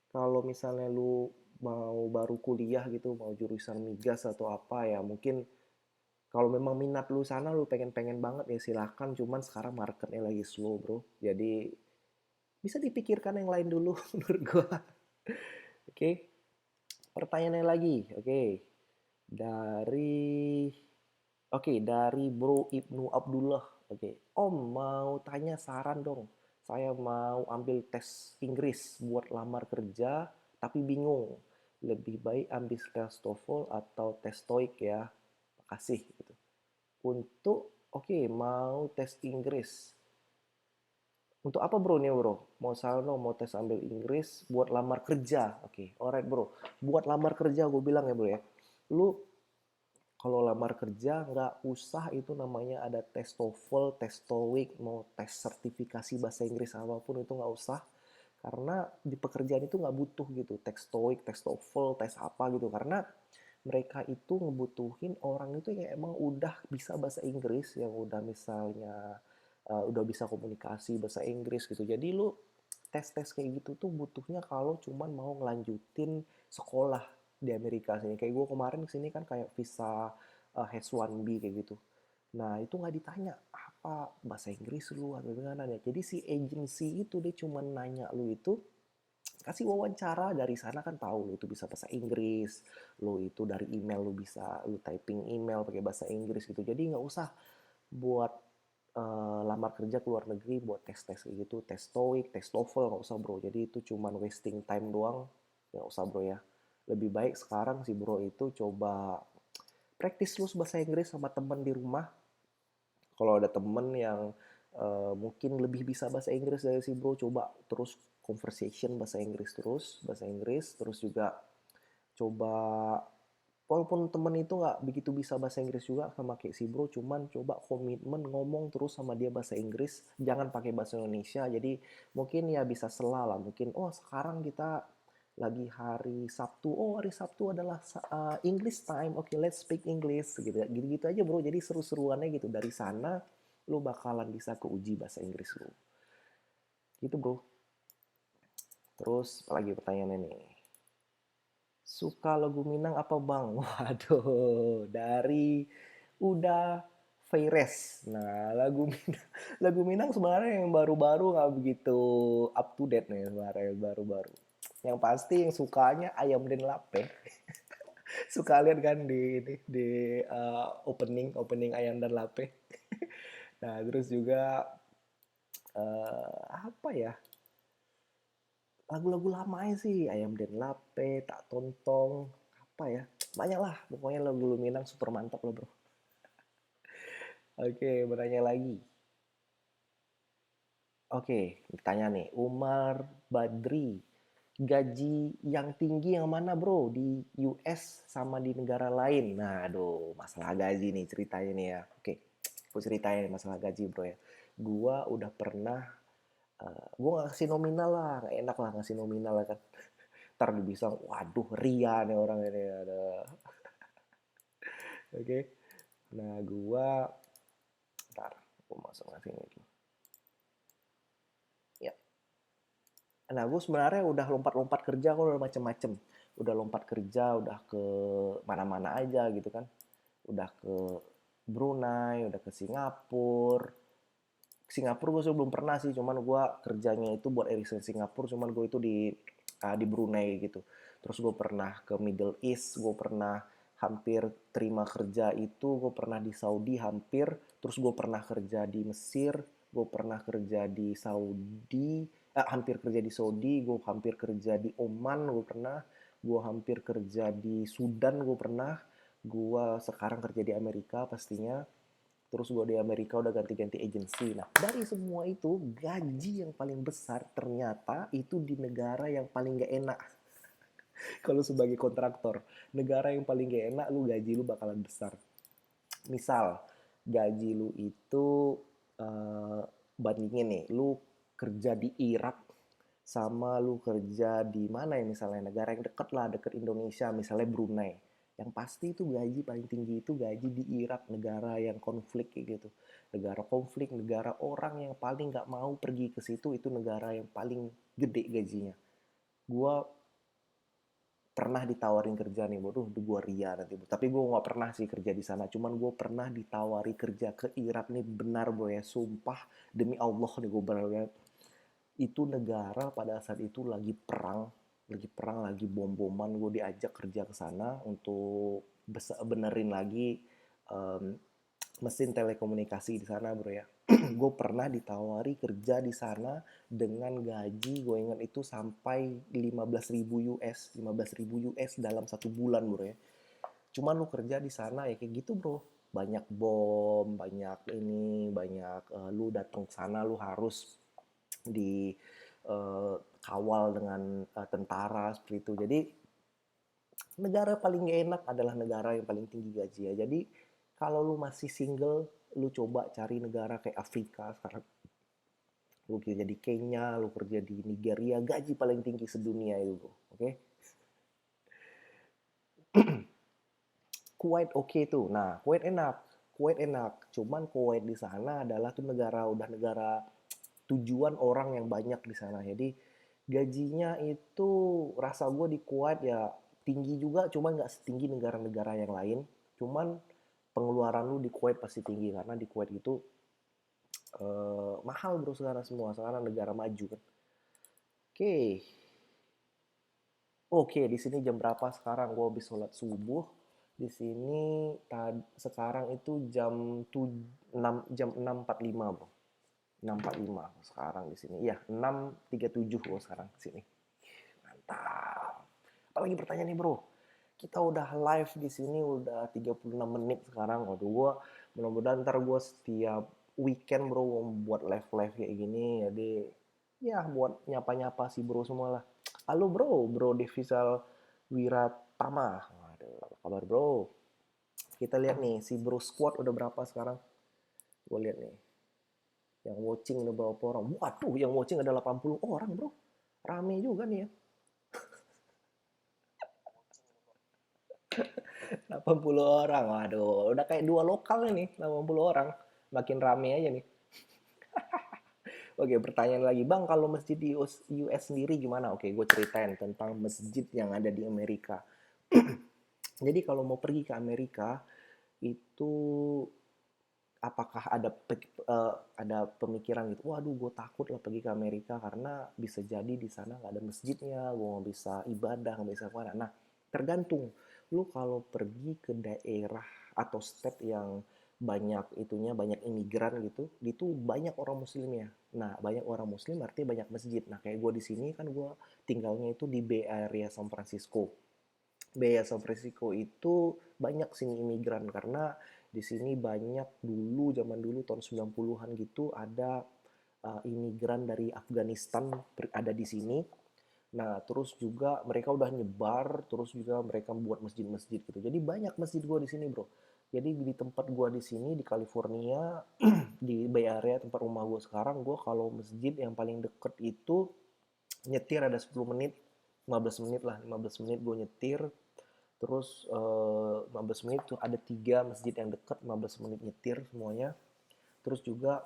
kalau misalnya lu mau baru kuliah gitu mau jurusan migas atau apa ya mungkin kalau memang minat lu sana lu pengen-pengen banget ya silahkan cuman sekarang marketnya lagi slow bro jadi bisa dipikirkan yang lain dulu menurut gua oke okay. Pertanyaannya lagi oke okay. dari oke okay, dari Bro Ibnu Abdullah oke okay. Om mau tanya saran dong saya mau ambil tes Inggris buat lamar kerja tapi bingung lebih baik ambil tes TOEFL atau tes TOEIC ya makasih gitu untuk oke okay, mau tes Inggris Untuk apa bro nih bro? Mau saldo, mau tes ambil Inggris, buat lamar kerja. Oke, alright bro. Buat lamar kerja gue bilang ya bro ya. Lu kalau lamar kerja nggak usah itu namanya ada tes TOEFL, tes TOEIC, mau tes sertifikasi bahasa Inggris apapun itu nggak usah. Karena di pekerjaan itu nggak butuh gitu. Tes TOEIC, tes TOEFL, tes apa gitu. Karena mereka itu ngebutuhin orang itu yang emang udah bisa bahasa Inggris, yang udah misalnya udah bisa komunikasi bahasa Inggris gitu. Jadi lu tes-tes kayak gitu tuh butuhnya kalau cuman mau ngelanjutin sekolah di Amerika sini. Kayak gue kemarin kesini kan kayak visa H1B kayak gitu. Nah itu nggak ditanya apa bahasa Inggris lu atau gimana ya. Jadi si agency itu dia cuma nanya lu itu, kasih wawancara dari sana kan tahu lu itu bisa bahasa Inggris, lu itu dari email lu bisa lu typing email pakai bahasa Inggris gitu. Jadi nggak usah buat lamar kerja ke luar negeri buat tes-tes kayak gitu, tes TOEIC, tes TOEFL nggak usah bro. Jadi itu cuman wasting time doang, nggak usah bro ya. Lebih baik sekarang si bro itu coba praktis lu bahasa Inggris sama temen di rumah. Kalau ada temen yang mungkin lebih bisa bahasa Inggris dari si bro, coba terus conversation bahasa Inggris terus juga coba, walaupun temen itu nggak begitu bisa bahasa Inggris juga sama kayak si bro, cuman coba komitmen ngomong terus sama dia bahasa Inggris, jangan pakai bahasa Indonesia. Jadi mungkin ya bisa sela lah, mungkin oh sekarang kita lagi hari Sabtu, oh hari Sabtu adalah English time, oke let's speak English gitu, gitu aja bro. Jadi seru-seruannya gitu, dari sana lu bakalan bisa keuji bahasa Inggris lu gitu bro. Terus apalagi pertanyaannya nih, suka lagu Minang apa bang? Waduh, dari udah Faires. Nah, lagu Minang sebenarnya yang baru-baru nggak begitu up to date nih sebenarnya, baru-baru. Yang pasti yang sukanya Ayam Den Lape. Suka lihat kan di opening opening Ayam Dan Lape. Nah, terus juga apa ya? Lagu-lagu lamanya sih Ayam Den Lape, Tak Tontong, apa ya? Banyak lah, pokoknya lagu Minang super mantap loh bro. Oke, bertanya lagi. Oke, tanya nih, Umar Badri, gaji yang tinggi yang mana bro? Di US sama di negara lain? Nah, aduh, masalah gaji nih ceritanya nih ya. Oke, aku ceritain masalah gaji bro ya. Gua udah pernah, gua nggak kasih nominal lah, nggak enak lah ngasih nominal lah kan. Ntar bisa, waduh, ria nih orang ini. Ada. Oke, nah gua, ntar, gua masuk ngasih ini. Ya, nah, gue sebenarnya udah lompat-lompat kerja, kok udah macem-macem. Udah lompat kerja, udah ke mana-mana aja gitu kan. Udah ke Brunei, udah ke Singapura. Singapura gue belum pernah sih, cuman gue kerjanya itu buat Ericsson Singapura, cuman gue itu di Brunei gitu. Terus gue pernah ke Middle East, gue pernah hampir terima kerja itu, gue pernah di Saudi hampir, terus gue pernah kerja di Mesir, gue pernah kerja di Saudi, hampir kerja di Saudi, gue hampir kerja di Oman, gue hampir kerja di Sudan, gue pernah, gue sekarang kerja di Amerika pastinya. Terus gue di Amerika udah ganti-ganti agensi. Nah, dari semua itu, gaji yang paling besar ternyata itu di negara yang paling gak enak. Kalau sebagai kontraktor, negara yang paling gak enak, lu gaji lu bakalan besar. Misal, gaji lu itu uh, bandingin nih, lu kerja di Irak sama lu kerja di mana ya, misalnya negara yang deket lah, deket Indonesia, misalnya Brunei. Yang pasti itu gaji paling tinggi itu gaji di Irak, negara yang konflik kayak gitu. Negara konflik, negara orang yang paling nggak mau pergi ke situ, itu negara yang paling gede gajinya. Gua pernah ditawarin kerja nih, bodoh, gue ria nanti. Tapi gue nggak pernah sih kerja di sana. Cuman gue pernah ditawari kerja ke Irak nih, benar bro ya, sumpah demi Allah nih gue benar. Itu negara pada saat itu lagi bom-boman. Gue diajak kerja ke sana untuk benerin lagi um, mesin telekomunikasi di sana bro ya. Gue pernah ditawari kerja di sana dengan gaji, gue ingat itu sampai 15.000 US, 15.000 US dalam 1 bulan bro ya. Cuman lu kerja di sana ya kayak gitu bro, banyak bom, banyak ini, banyak lu datang ke sana lu harus di kawal dengan tentara seperti itu. Jadi negara paling gak enak adalah negara yang paling tinggi gaji ya. Jadi kalau lu masih single, lu coba cari negara kayak Afrika sekarang. Lu kerja di Kenya, lu kerja di Nigeria, gaji paling tinggi sedunia itu, bro. Oke? Okay? Kuwait oke okay tuh. Nah, Kuwait enak. Kuwait enak. Cuman Kuwait di sana adalah tuh negara udah negara tujuan orang yang banyak di sana. Jadi gajinya itu rasa gue di Kuwait ya tinggi juga, cuman nggak setinggi negara-negara yang lain. Cuman pengeluaran lu di Kuwait pasti tinggi karena di Kuwait itu mahal bro sekarang semua. Sekarang negara maju kan. Oke, oke, di sini jam berapa sekarang? Gue habis sholat subuh. Di sini sekarang itu jam 6.45 bro. 6.45 sekarang di sini. Iya, 6.37 bro sekarang di sini. Mantap. Apalagi pertanyaan nih bro. Kita udah live di sini udah 36 menit sekarang. Waduh, gue mudah-mudahan ntar gue setiap weekend bro buat live-live kayak gini. Jadi ya buat nyapa-nyapa si bro semua lah. Halo bro, bro Devisal Wiratama. Waduh, apa kabar bro? Kita lihat nih, si bro squad udah berapa sekarang? Gue lihat nih. Yang watching udah berapa orang? Waduh, yang watching ada 80 orang bro. Rame juga nih ya. 80 orang, waduh. Udah kayak dua lokal nih, 80 orang. Makin rame aja nih. Oke, pertanyaan lagi. Bang, kalau masjid di US sendiri gimana? Oke, gue ceritain tentang masjid yang ada di Amerika. Jadi kalau mau pergi ke Amerika, itu apakah ada pemikiran gitu, waduh gue takut lah pergi ke Amerika karena bisa jadi di sana nggak ada masjidnya, gue nggak bisa ibadah, nggak bisa kemana. Nah, tergantung. Lu kalau pergi ke daerah atau state yang banyak imigran gitu, itu banyak orang muslimnya. Nah, banyak orang muslim artinya banyak masjid. Nah, kayak gue di sini kan gue tinggalnya itu di Bay Area San Francisco. Bay Area San Francisco itu banyak sini imigran karena di sini banyak dulu zaman dulu tahun 90-an gitu ada imigran dari Afghanistan ada di sini. Nah, terus juga mereka udah nyebar, terus juga mereka buat masjid-masjid gitu. Jadi banyak masjid gua di sini, Bro. Jadi di tempat gua di sini di California, di Bay Area tempat rumah gua sekarang, gua kalau masjid yang paling deket itu nyetir ada 10 menit, 15 menit lah, 15 menit gue nyetir. Terus 15 menit tuh ada 3 masjid yang dekat, 15 menit nyetir semuanya. Terus juga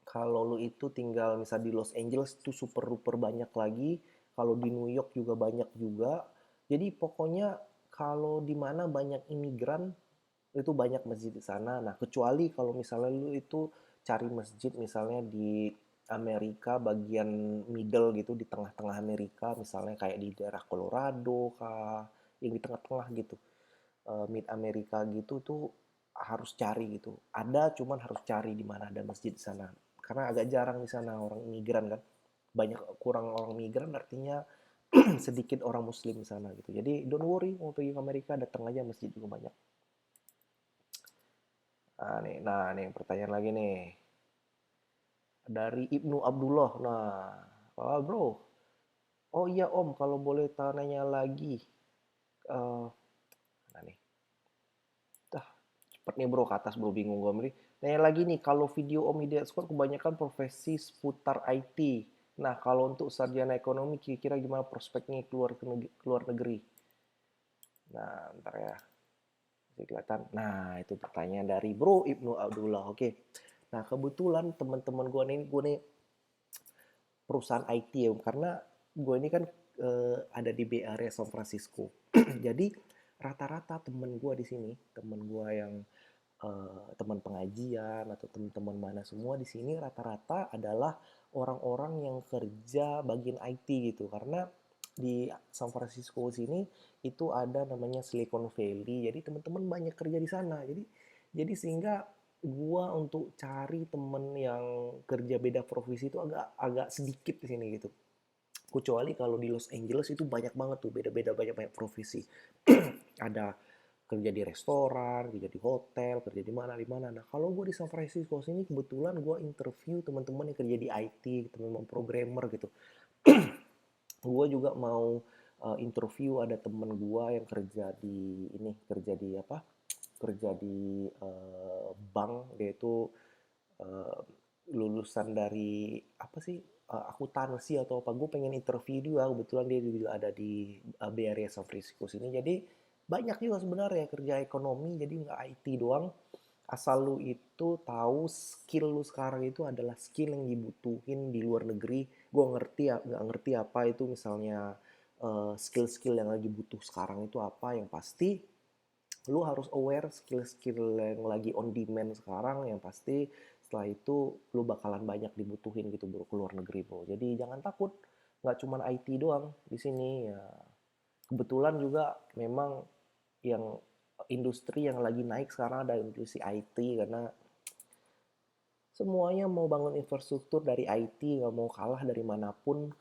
kalau lu itu tinggal misal di Los Angeles tuh super duper banyak lagi. Kalau di New York juga banyak juga. Jadi pokoknya kalau di mana banyak imigran itu banyak masjid di sana. Nah, kecuali kalau misalnya lu itu cari masjid misalnya di Amerika bagian middle gitu di tengah-tengah Amerika misalnya kayak di daerah Colorado kah yang di tengah-tengah gitu. Mid Amerika gitu tuh harus cari gitu. Ada cuman harus cari di mana ada masjid di sana. Karena agak jarang di sana orang imigran kan. Banyak kurang orang migran artinya sedikit orang muslim di sana gitu. Jadi don't worry mau pergi ke Amerika datang aja masjid juga banyak. Nah nih pertanyaan lagi nih dari Ibnu Abdullah. Bro. Oh iya Om, kalau boleh tanya lagi, uh, nah nih, dah cepet nih bro ke atas bro bingung gue nih. Nanya lagi nih, kalau video Om Hidayat Squad kebanyakan profesi seputar IT. Nah kalau untuk sarjana ekonomi kira-kira gimana prospeknya keluar negeri? Nah ntar ya, masih kelihatan. Nah itu pertanyaan dari Bro Ibnu Abdullah. Oke. Nah kebetulan teman-teman gue nih perusahaan IT ya, karena gue ini kan ada di Bay Area San Francisco. Jadi rata-rata temen gue di sini, temen gue yang teman pengajian atau teman-teman mana semua di sini rata-rata adalah orang-orang yang kerja bagian IT gitu. Karena di San Francisco sini itu ada namanya Silicon Valley. Jadi teman-teman banyak kerja di sana. Jadi sehingga gua untuk cari temen yang kerja beda profesi itu agak agak sedikit di sini gitu. Kecuali kalau di Los Angeles itu banyak banget tuh beda-beda banyak-banyak profesi. Ada kerja di restoran, kerja di hotel, kerja di mana di mana. Nah, kalau gue di San Francisco sini kebetulan gue interview teman-teman yang kerja di IT, teman-teman programmer gitu. Gue juga mau interview ada temen gue yang kerja di ini, kerja di apa? Kerja di bank. Dia itu eh, lulusan dari apa sih? Akuntansi atau apa? Gue pengen interview dia. Kebetulan dia juga ada di Bay Area San Francisco sini. Jadi banyak juga sebenarnya kerja ekonomi. Jadi nggak IT doang. Asal lu itu tahu skill lu sekarang itu adalah skill yang dibutuhin di luar negeri. Gue ngerti ya, nggak ngerti apa itu misalnya skill-skill yang lagi butuh sekarang itu apa. Yang pasti lu harus aware skill-skill yang lagi on demand sekarang. Yang pasti setelah itu lu bakalan banyak dibutuhin gitu bro ke luar negeri bro. Jadi jangan takut, nggak cuma IT doang di sini ya. Kebetulan juga memang yang industri yang lagi naik sekarang ada industri IT karena semuanya mau bangun infrastruktur dari IT, nggak mau kalah dari manapun,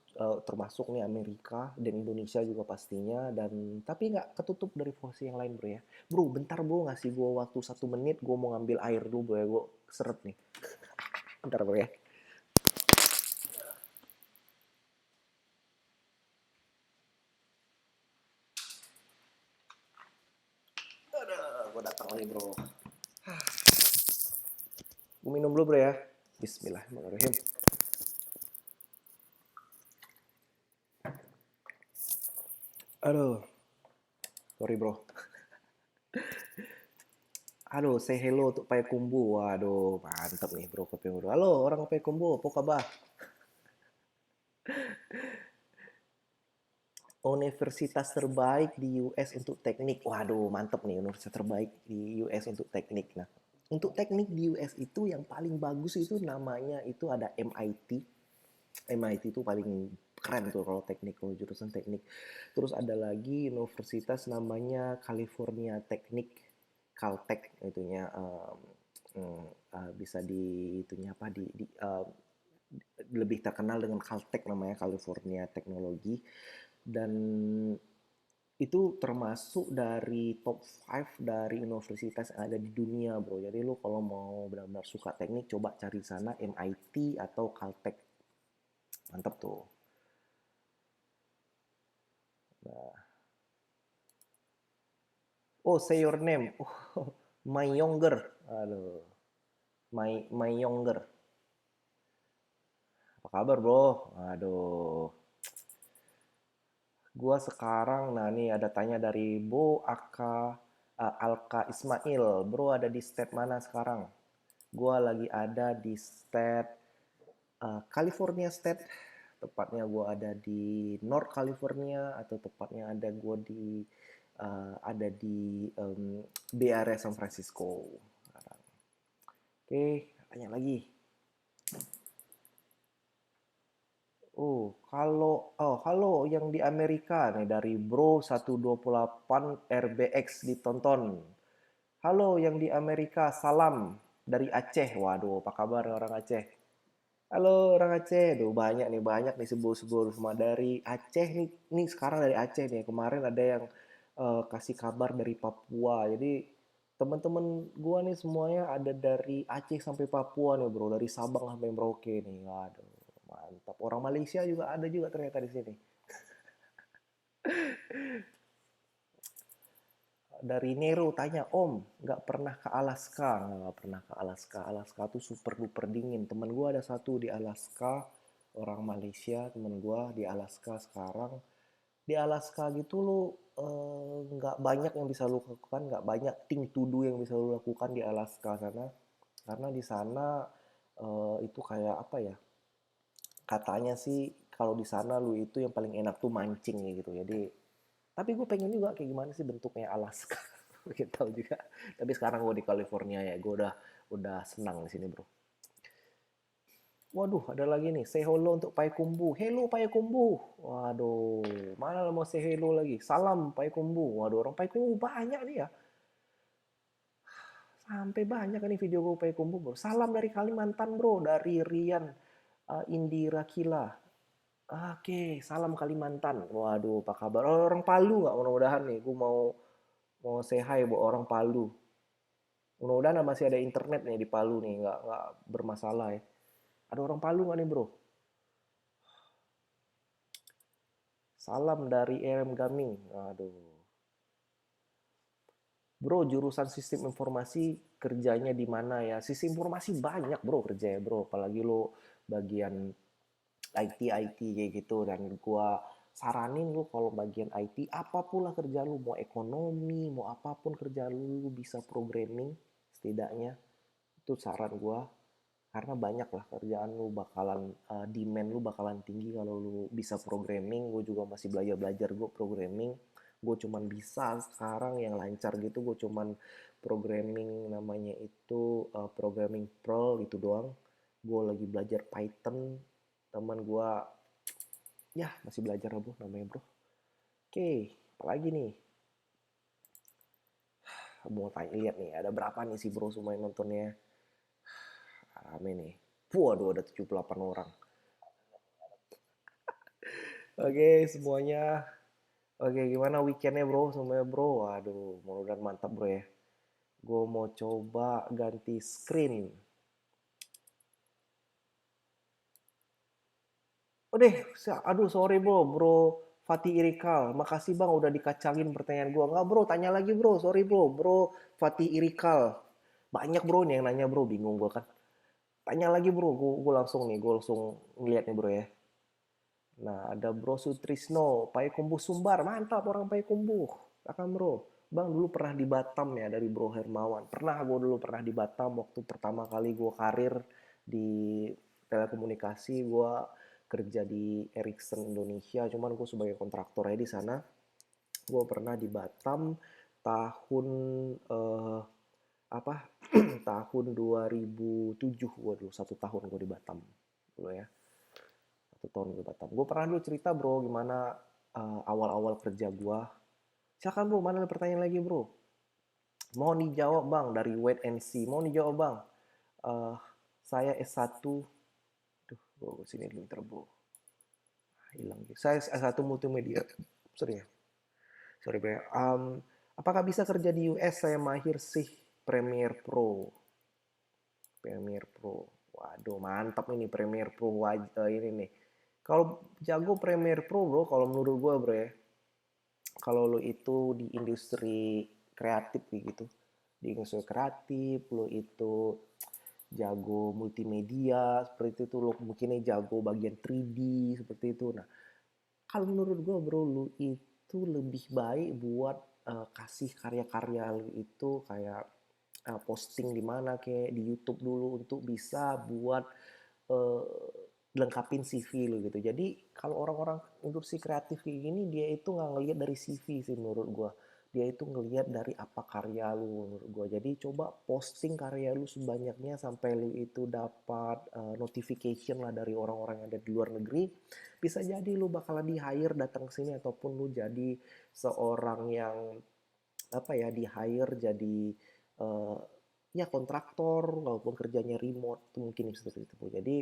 termasuk nih Amerika dan Indonesia juga pastinya. Dan tapi nggak ketutup dari posisi yang lain bro ya. Bro, bentar bro, ngasih gue waktu 1 menit, gue mau ngambil air dulu bro ya, gue seret nih. Bentar bro ya. Gue datang lagi bro. Gue minum dulu bro ya. Bismillahirrahmanirrahim. Aduh, sorry bro. Aduh, say hello untuk Payakumbuh. Waduh, mantap nih bro Payakumbuh. Halo orang Payakumbuh, apa kabar? Universitas terbaik di US untuk teknik. Waduh, mantep nih universitas terbaik di US untuk teknik. Nah, untuk teknik di US itu yang paling bagus itu namanya itu ada MIT. MIT itu paling keren tuh kalau teknik, kalau jurusan teknik. Terus ada lagi universitas namanya California Technic, Caltech itunya bisa di itunya apa lebih terkenal dengan Caltech namanya California Technology. Dan itu termasuk dari top 5 dari universitas yang ada di dunia bro. Jadi lu kalau mau benar-benar suka teknik coba cari sana MIT atau Caltech. Mantap tuh. Nah. Oh, say your name. Oh, my younger. Aduh, my younger. Apa kabar bro? Aduh, gua sekarang, nah nih ada tanya dari Bo Alka Ismail. Bro ada di state mana sekarang? Gua lagi ada di state California State. Tepatnya gue ada di North California atau tepatnya ada di Bay Area San Francisco. Oke, tanya lagi. Halo yang di Amerika nih dari Bro 128 RBX ditonton. Halo yang di Amerika, salam dari Aceh. Waduh, apa kabar orang Aceh? Halo orang Aceh, tuh banyak nih sebul-sebul semua dari Aceh nih sekarang dari Aceh nih. Kemarin ada yang kasih kabar dari Papua. Jadi teman-teman gua nih semuanya ada dari Aceh sampai Papua nih bro, dari Sabang sampai Merauke nih. Waduh, mantap. Orang Malaysia juga ada juga ternyata di sini. Dari Nero tanya, Om, nggak pernah ke Alaska? Nggak pernah ke Alaska. Alaska tuh super duper dingin. Temen gue ada satu di Alaska, orang Malaysia, temen gue di Alaska sekarang. Di Alaska gitu lo nggak banyak yang bisa lo lakukan, nggak banyak thing to do yang bisa lo lakukan di Alaska sana. Karena di sana itu kayak apa ya? Katanya sih kalau di sana lu itu yang paling enak tuh mancing gitu. Jadi tapi gue pengen juga kayak gimana sih bentuknya Alaska. Kita tahu juga. Tapi sekarang gue di California ya, gue udah senang di sini bro. Waduh, ada lagi nih. Say hello untuk Payakumbuh. Hello Payakumbuh. Waduh, mana lo mau say hello lagi? Salam Payakumbuh. Waduh, orang Payakumbuh banyak nih ya. Sampai banyak nih video gue Payakumbuh bro. Salam dari Kalimantan bro, dari Rian Indira Kila. Oke, salam Kalimantan. Waduh, apa kabar? Oh, orang Palu nggak mudah-mudahan nih. Gue mau Mau say hi buat orang Palu. Mudah-mudahan masih ada internet nih di Palu nih, nggak bermasalah ya. Ada orang Palu nggak nih bro? Salam dari RM Gaming. Aduh. Bro, jurusan sistem informasi kerjanya di mana ya? Sistem informasi banyak bro kerjanya bro. Apalagi lo bagian IT kayak gitu. Dan gua saranin lu kalau bagian IT apapun lah kerja lu, mau ekonomi, mau apapun kerja lu bisa programming setidaknya. Itu saran gua karena banyak lah kerjaan lu bakalan demand lu bakalan tinggi kalau lu bisa programming. Gue juga masih belajar gue programming. Gue cuman bisa sekarang yang lancar gitu, gue cuman programming namanya itu programming Perl gitu doang. Gue lagi belajar Python. Teman gue ya masih belajar lah bro, namanya bro. Oke, apalagi nih, mau tanya lihat nih ada berapa nih sih bro semua yang nontonnya. Rame nih. Waduh, ada 78 orang. Oke, semuanya. Oke, gimana weekendnya bro semuanya bro? Waduh, mudah-mudahan mantap bro ya. Gue mau coba ganti screen. Oh deh, aduh sorry bro, bro Fatih Irikal. Makasih bang udah dikacangin pertanyaan gue. Enggak bro, tanya lagi bro, sorry bro, bro Fatih Irikal. Banyak bro nih yang nanya bro, bingung gue kan. Tanya lagi bro, gue langsung nih, gue langsung ngeliat nih bro ya. Nah, ada Bro Sutrisno, Payakumbuh Sumbar, mantap orang Payakumbuh. Akan bro, bang dulu pernah di Batam ya dari Bro Hermawan. Pernah gue dulu pernah di Batam waktu pertama kali gue karir di telekomunikasi, gue kerja di Ericsson Indonesia, cuman gue sebagai kontraktor aja di sana. Gue pernah di Batam tahun apa tahun 2007 gue dulu 1 tahun gue di Batam dulu ya. 1 tahun di Batam. Gue pernah dulu cerita bro gimana awal-awal kerja gue. Silakan bro, mana ada pertanyaan lagi bro? Mau dijawab bang dari Wait and See. Mau dijawab bang. Uh, saya S1. Duh, bro, sini dulu ntar bro. Hilang. Saya S1 multimedia. Sorry ya. Sorry bro. Apakah bisa kerja di US? Saya mahir sih Premiere Pro. Premiere Pro. Waduh, mantap ini Premiere Pro ini nih. Kalau jago Premiere Pro bro, kalau menurut gue bro ya, kalau lo itu di industri kreatif gitu, di industri kreatif lo itu jago multimedia seperti itu, lo mungkinnya jago bagian 3D seperti itu. Nah, kalau menurut gue bro, lo itu lebih baik buat kasih karya-karya lo itu kayak posting di mana kayak di YouTube dulu untuk bisa buat uh, lengkapin CV lo gitu. Jadi kalau orang-orang industri kreatif kayak gini, dia itu nggak ngelihat dari CV sih menurut gue. Dia itu ngelihat dari apa karya lu menurut gue. Jadi coba posting karya lu sebanyaknya sampai lu itu dapat notification lah dari orang-orang yang ada di luar negeri. Bisa jadi lu bakalan di hire datang ke sini, ataupun lu jadi seorang yang apa ya, di hire jadi uh, ya kontraktor walaupun kerjanya remote itu mungkin bisa seperti itu. Jadi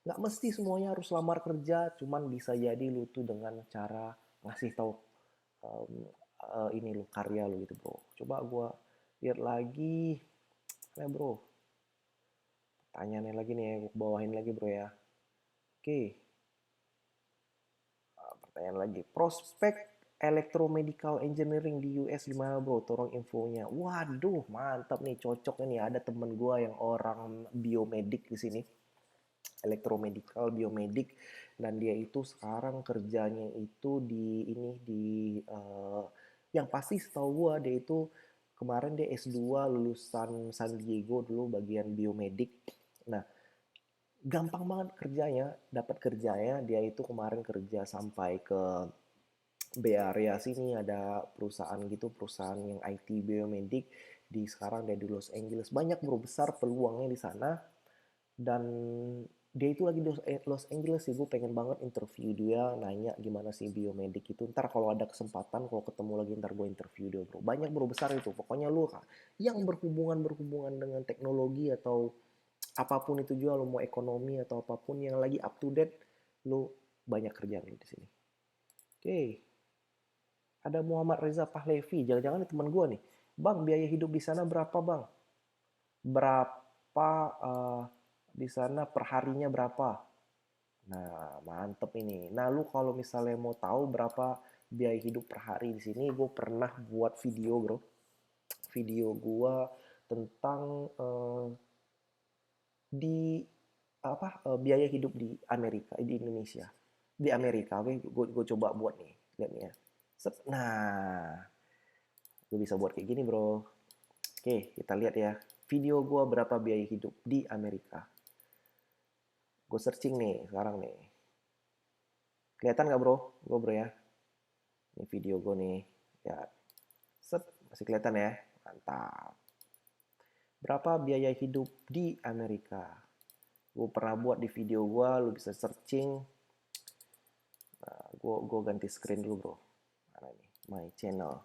nggak mesti semuanya harus lamar kerja, cuman bisa jadi lu tuh dengan cara ngasih tahu um, ini lu karya lu gitu bro. Coba gua lihat lagi ya bro, pertanyaannya lagi nih ya, gua bawahin lagi bro ya. Oke, pertanyaan lagi, prospek electromedical engineering di US gimana bro, tolong infonya. Waduh mantap nih, cocok nih, ada temen gua yang orang biomedik di sini, elektromedical biomedik, dan dia itu sekarang kerjanya itu di ini di yang pasti setahu gua dia itu kemarin dia S2 lulusan San Diego dulu bagian biomedik. Nah, gampang banget kerjanya, dapat kerjanya. Dia itu kemarin kerja sampai ke Bay Area sini, ada perusahaan gitu, perusahaan yang IT biomedik di sekarang dia di Los Angeles. Banyak bro, besar peluangnya di sana. Dan dia itu lagi di Los Angeles sih, gue pengen banget interview dia, nanya gimana sih biomedik itu. Ntar kalau ada kesempatan, kalau ketemu lagi ntar gue interview dia bro. Banyak bro, besar itu. Pokoknya lu yang berhubungan dengan teknologi atau apapun itu juga, lu mau ekonomi atau apapun yang lagi up to date, lu banyak kerjaan lu di sini. Oke. Ada Muhammad Reza Pahlevi, jangan-jangan ini teman gue nih. Bang, biaya hidup di sana berapa bang? Berapa di sana perharinya berapa? Nah, mantep ini. Nah, lu kalau misalnya mau tahu berapa biaya hidup per hari di sini, gue pernah buat video, bro. Video gue tentang di biaya hidup di Amerika, di Indonesia, di Amerika. Oke, gue coba buat nih, lihat nih ya. Nah, gue bisa buat kayak gini, bro. Oke, kita lihat ya. Video gue berapa biaya hidup di Amerika. Gue searching nih sekarang nih. Kelihatan nggak bro? Gue bro ya. Ini video gue nih. Ya, set masih kelihatan ya. Mantap. Berapa biaya hidup di Amerika? Gue pernah buat di video gue. Lu bisa searching. Nah, gue ganti screen dulu bro. Mana ini? My channel.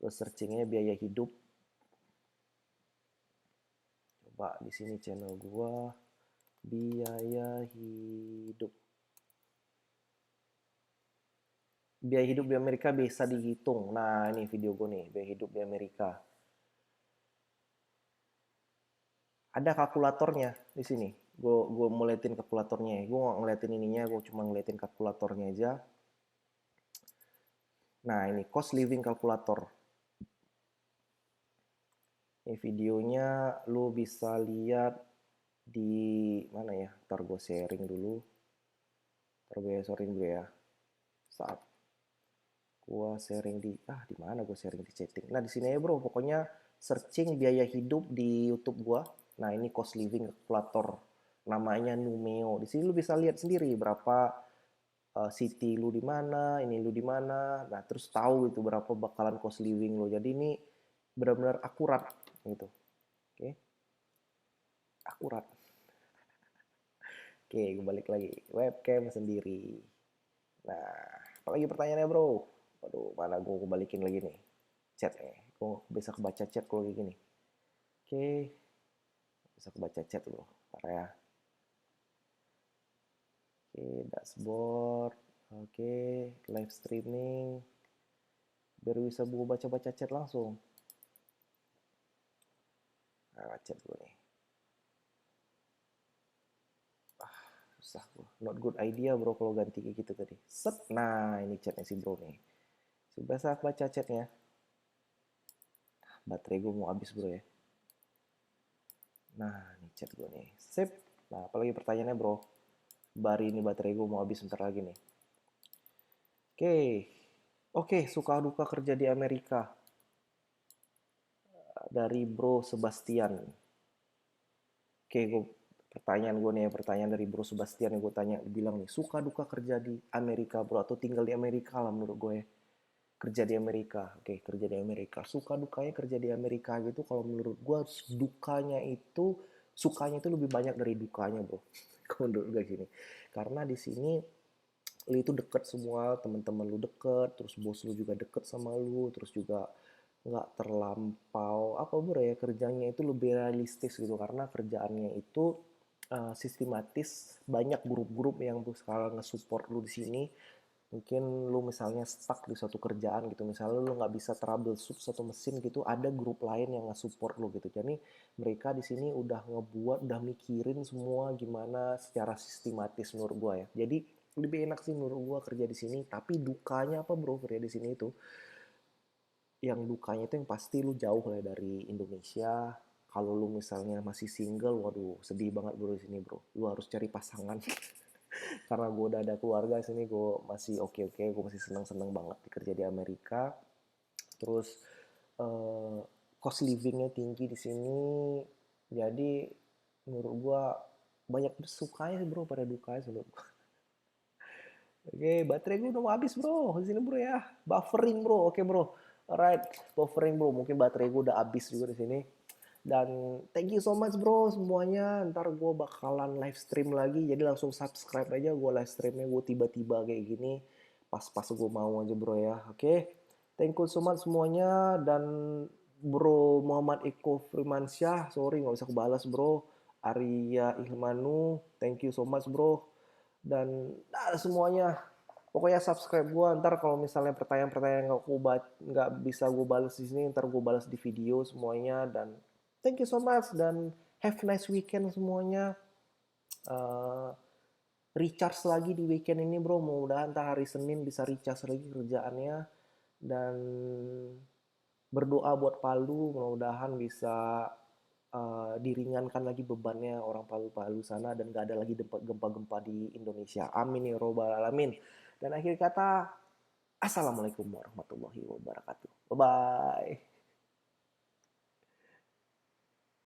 Gue searchingnya biaya hidup. Coba di sini channel gue. Biaya hidup. Biaya hidup di Amerika bisa dihitung. Nah, ini video gue nih, biaya hidup di Amerika. Ada kalkulatornya di sini. Gue ngeliatin kalkulatornya. Gue nggak ngeliatin ininya, gue cuma ngeliatin kalkulatornya aja. Nah, ini cost living calculator. Ini videonya lu bisa lihat di mana ya? Ntar gue sharing dulu. Ntar gue sharing dulu ya. Saat gue sharing di mana gue sharing di chatting. Nah, di sini ya bro, pokoknya searching biaya hidup di YouTube gue. Nah, ini cost living calculator. Namanya Numeo. Di sini lu bisa lihat sendiri berapa city lu di mana, ini lu di mana. Nah, terus tahu itu berapa bakalan cost living lu. Jadi ini benar-benar akurat gitu. Oke. Akurat. Oke, gue balik lagi. Webcam sendiri. Nah, apalagi pertanyaannya, Bro? Waduh, mana gue balikin lagi nih. Chat nih. Gue bisa kebaca chat kalau kayak gini. Oke. Bisa kebaca chat bro. Ntar ya. Oke, dashboard. Oke, live streaming. Biar bisa gue baca-baca chat langsung. Nah, chat gue nih. Susah bro. Not good idea bro kalau ganti kayak gitu tadi. Set. Nah, ini chatnya si bro nih. Bisa baca chatnya. Baterai gue mau habis bro ya. Nah, ini chat gue nih. Sip. Nah, apalagi pertanyaannya bro. Bari ini baterai gue mau habis bentar lagi nih. Oke. Oke, suka duka kerja di Amerika. Dari Bro Sebastian. Oke, pertanyaan gue nih ya, pertanyaan dari Bro Sebastian yang gue tanya, bilang nih, suka duka kerja di Amerika bro, atau tinggal di Amerika lah menurut gue ya. Kerja di Amerika, oke kerja di Amerika. Suka dukanya kerja di Amerika gitu, kalau menurut gue dukanya itu, sukanya itu lebih banyak dari dukanya bro. Kalau menurut gue gini, karena di sini lu itu deket semua, teman-teman lu deket, terus bos lu juga deket sama lu, terus juga nggak terlampau apa bro ya, kerjanya itu lebih realistis gitu karena kerjaannya itu sistematis, banyak grup-grup yang tuh sekarang nge-support lu di sini. Mungkin lu misalnya stuck di suatu kerjaan gitu, misalnya lu nggak bisa troubleshoot satu mesin gitu, ada grup lain yang nge-support lu gitu. Jadi mereka di sini udah ngebuat, udah mikirin semua gimana secara sistematis menurut gua ya. Jadi lebih enak sih menurut gua kerja di sini. Tapi dukanya apa bro kerja di sini itu? Yang dukanya itu yang pasti lu jauh lah dari Indonesia. Kalau lu misalnya masih single, waduh sedih banget bro di sini bro. Lu harus cari pasangan. Karena gue udah ada keluarga di sini, gue masih oke-oke, gue masih seneng-seneng banget kerja di Amerika. Terus eh, cost livingnya tinggi di sini, jadi menurut gue banyak sukanya sih bro pada dukanya menurut gue. Oke, baterai gue udah mau habis bro di sini bro ya. Buffering bro, oke bro. Alright, buffering bro. Mungkin baterai gue udah habis juga di sini. Dan thank you so much bro semuanya. Ntar gue bakalan live stream lagi. Jadi langsung subscribe aja gue live streamnya. Gue tiba-tiba kayak gini. Pas-pas gue mau aja bro ya. Oke. Thank you so much semuanya. Dan bro Muhammad Eko Firmansyah. Sorry nggak bisa kebalas bro. Arya Ilmanu. Thank you so much bro. Dan semuanya. Pokoknya subscribe gue, ntar kalau misalnya pertanyaan-pertanyaan nggak bisa gue balas di sini, ntar gue balas di video semuanya. Dan thank you so much dan have nice weekend semuanya. Uh, Recharge lagi di weekend ini bro, mudah-mudahan ntar hari Senin bisa recharge lagi kerjaannya. Dan berdoa buat Palu, mudah-mudahan bisa diringankan lagi bebannya orang Palu-Palu sana dan gak ada lagi gempa-gempa di Indonesia. Amin ya robbal alamin. Dan akhir kata, assalamualaikum warahmatullahi wabarakatuh. Bye bye.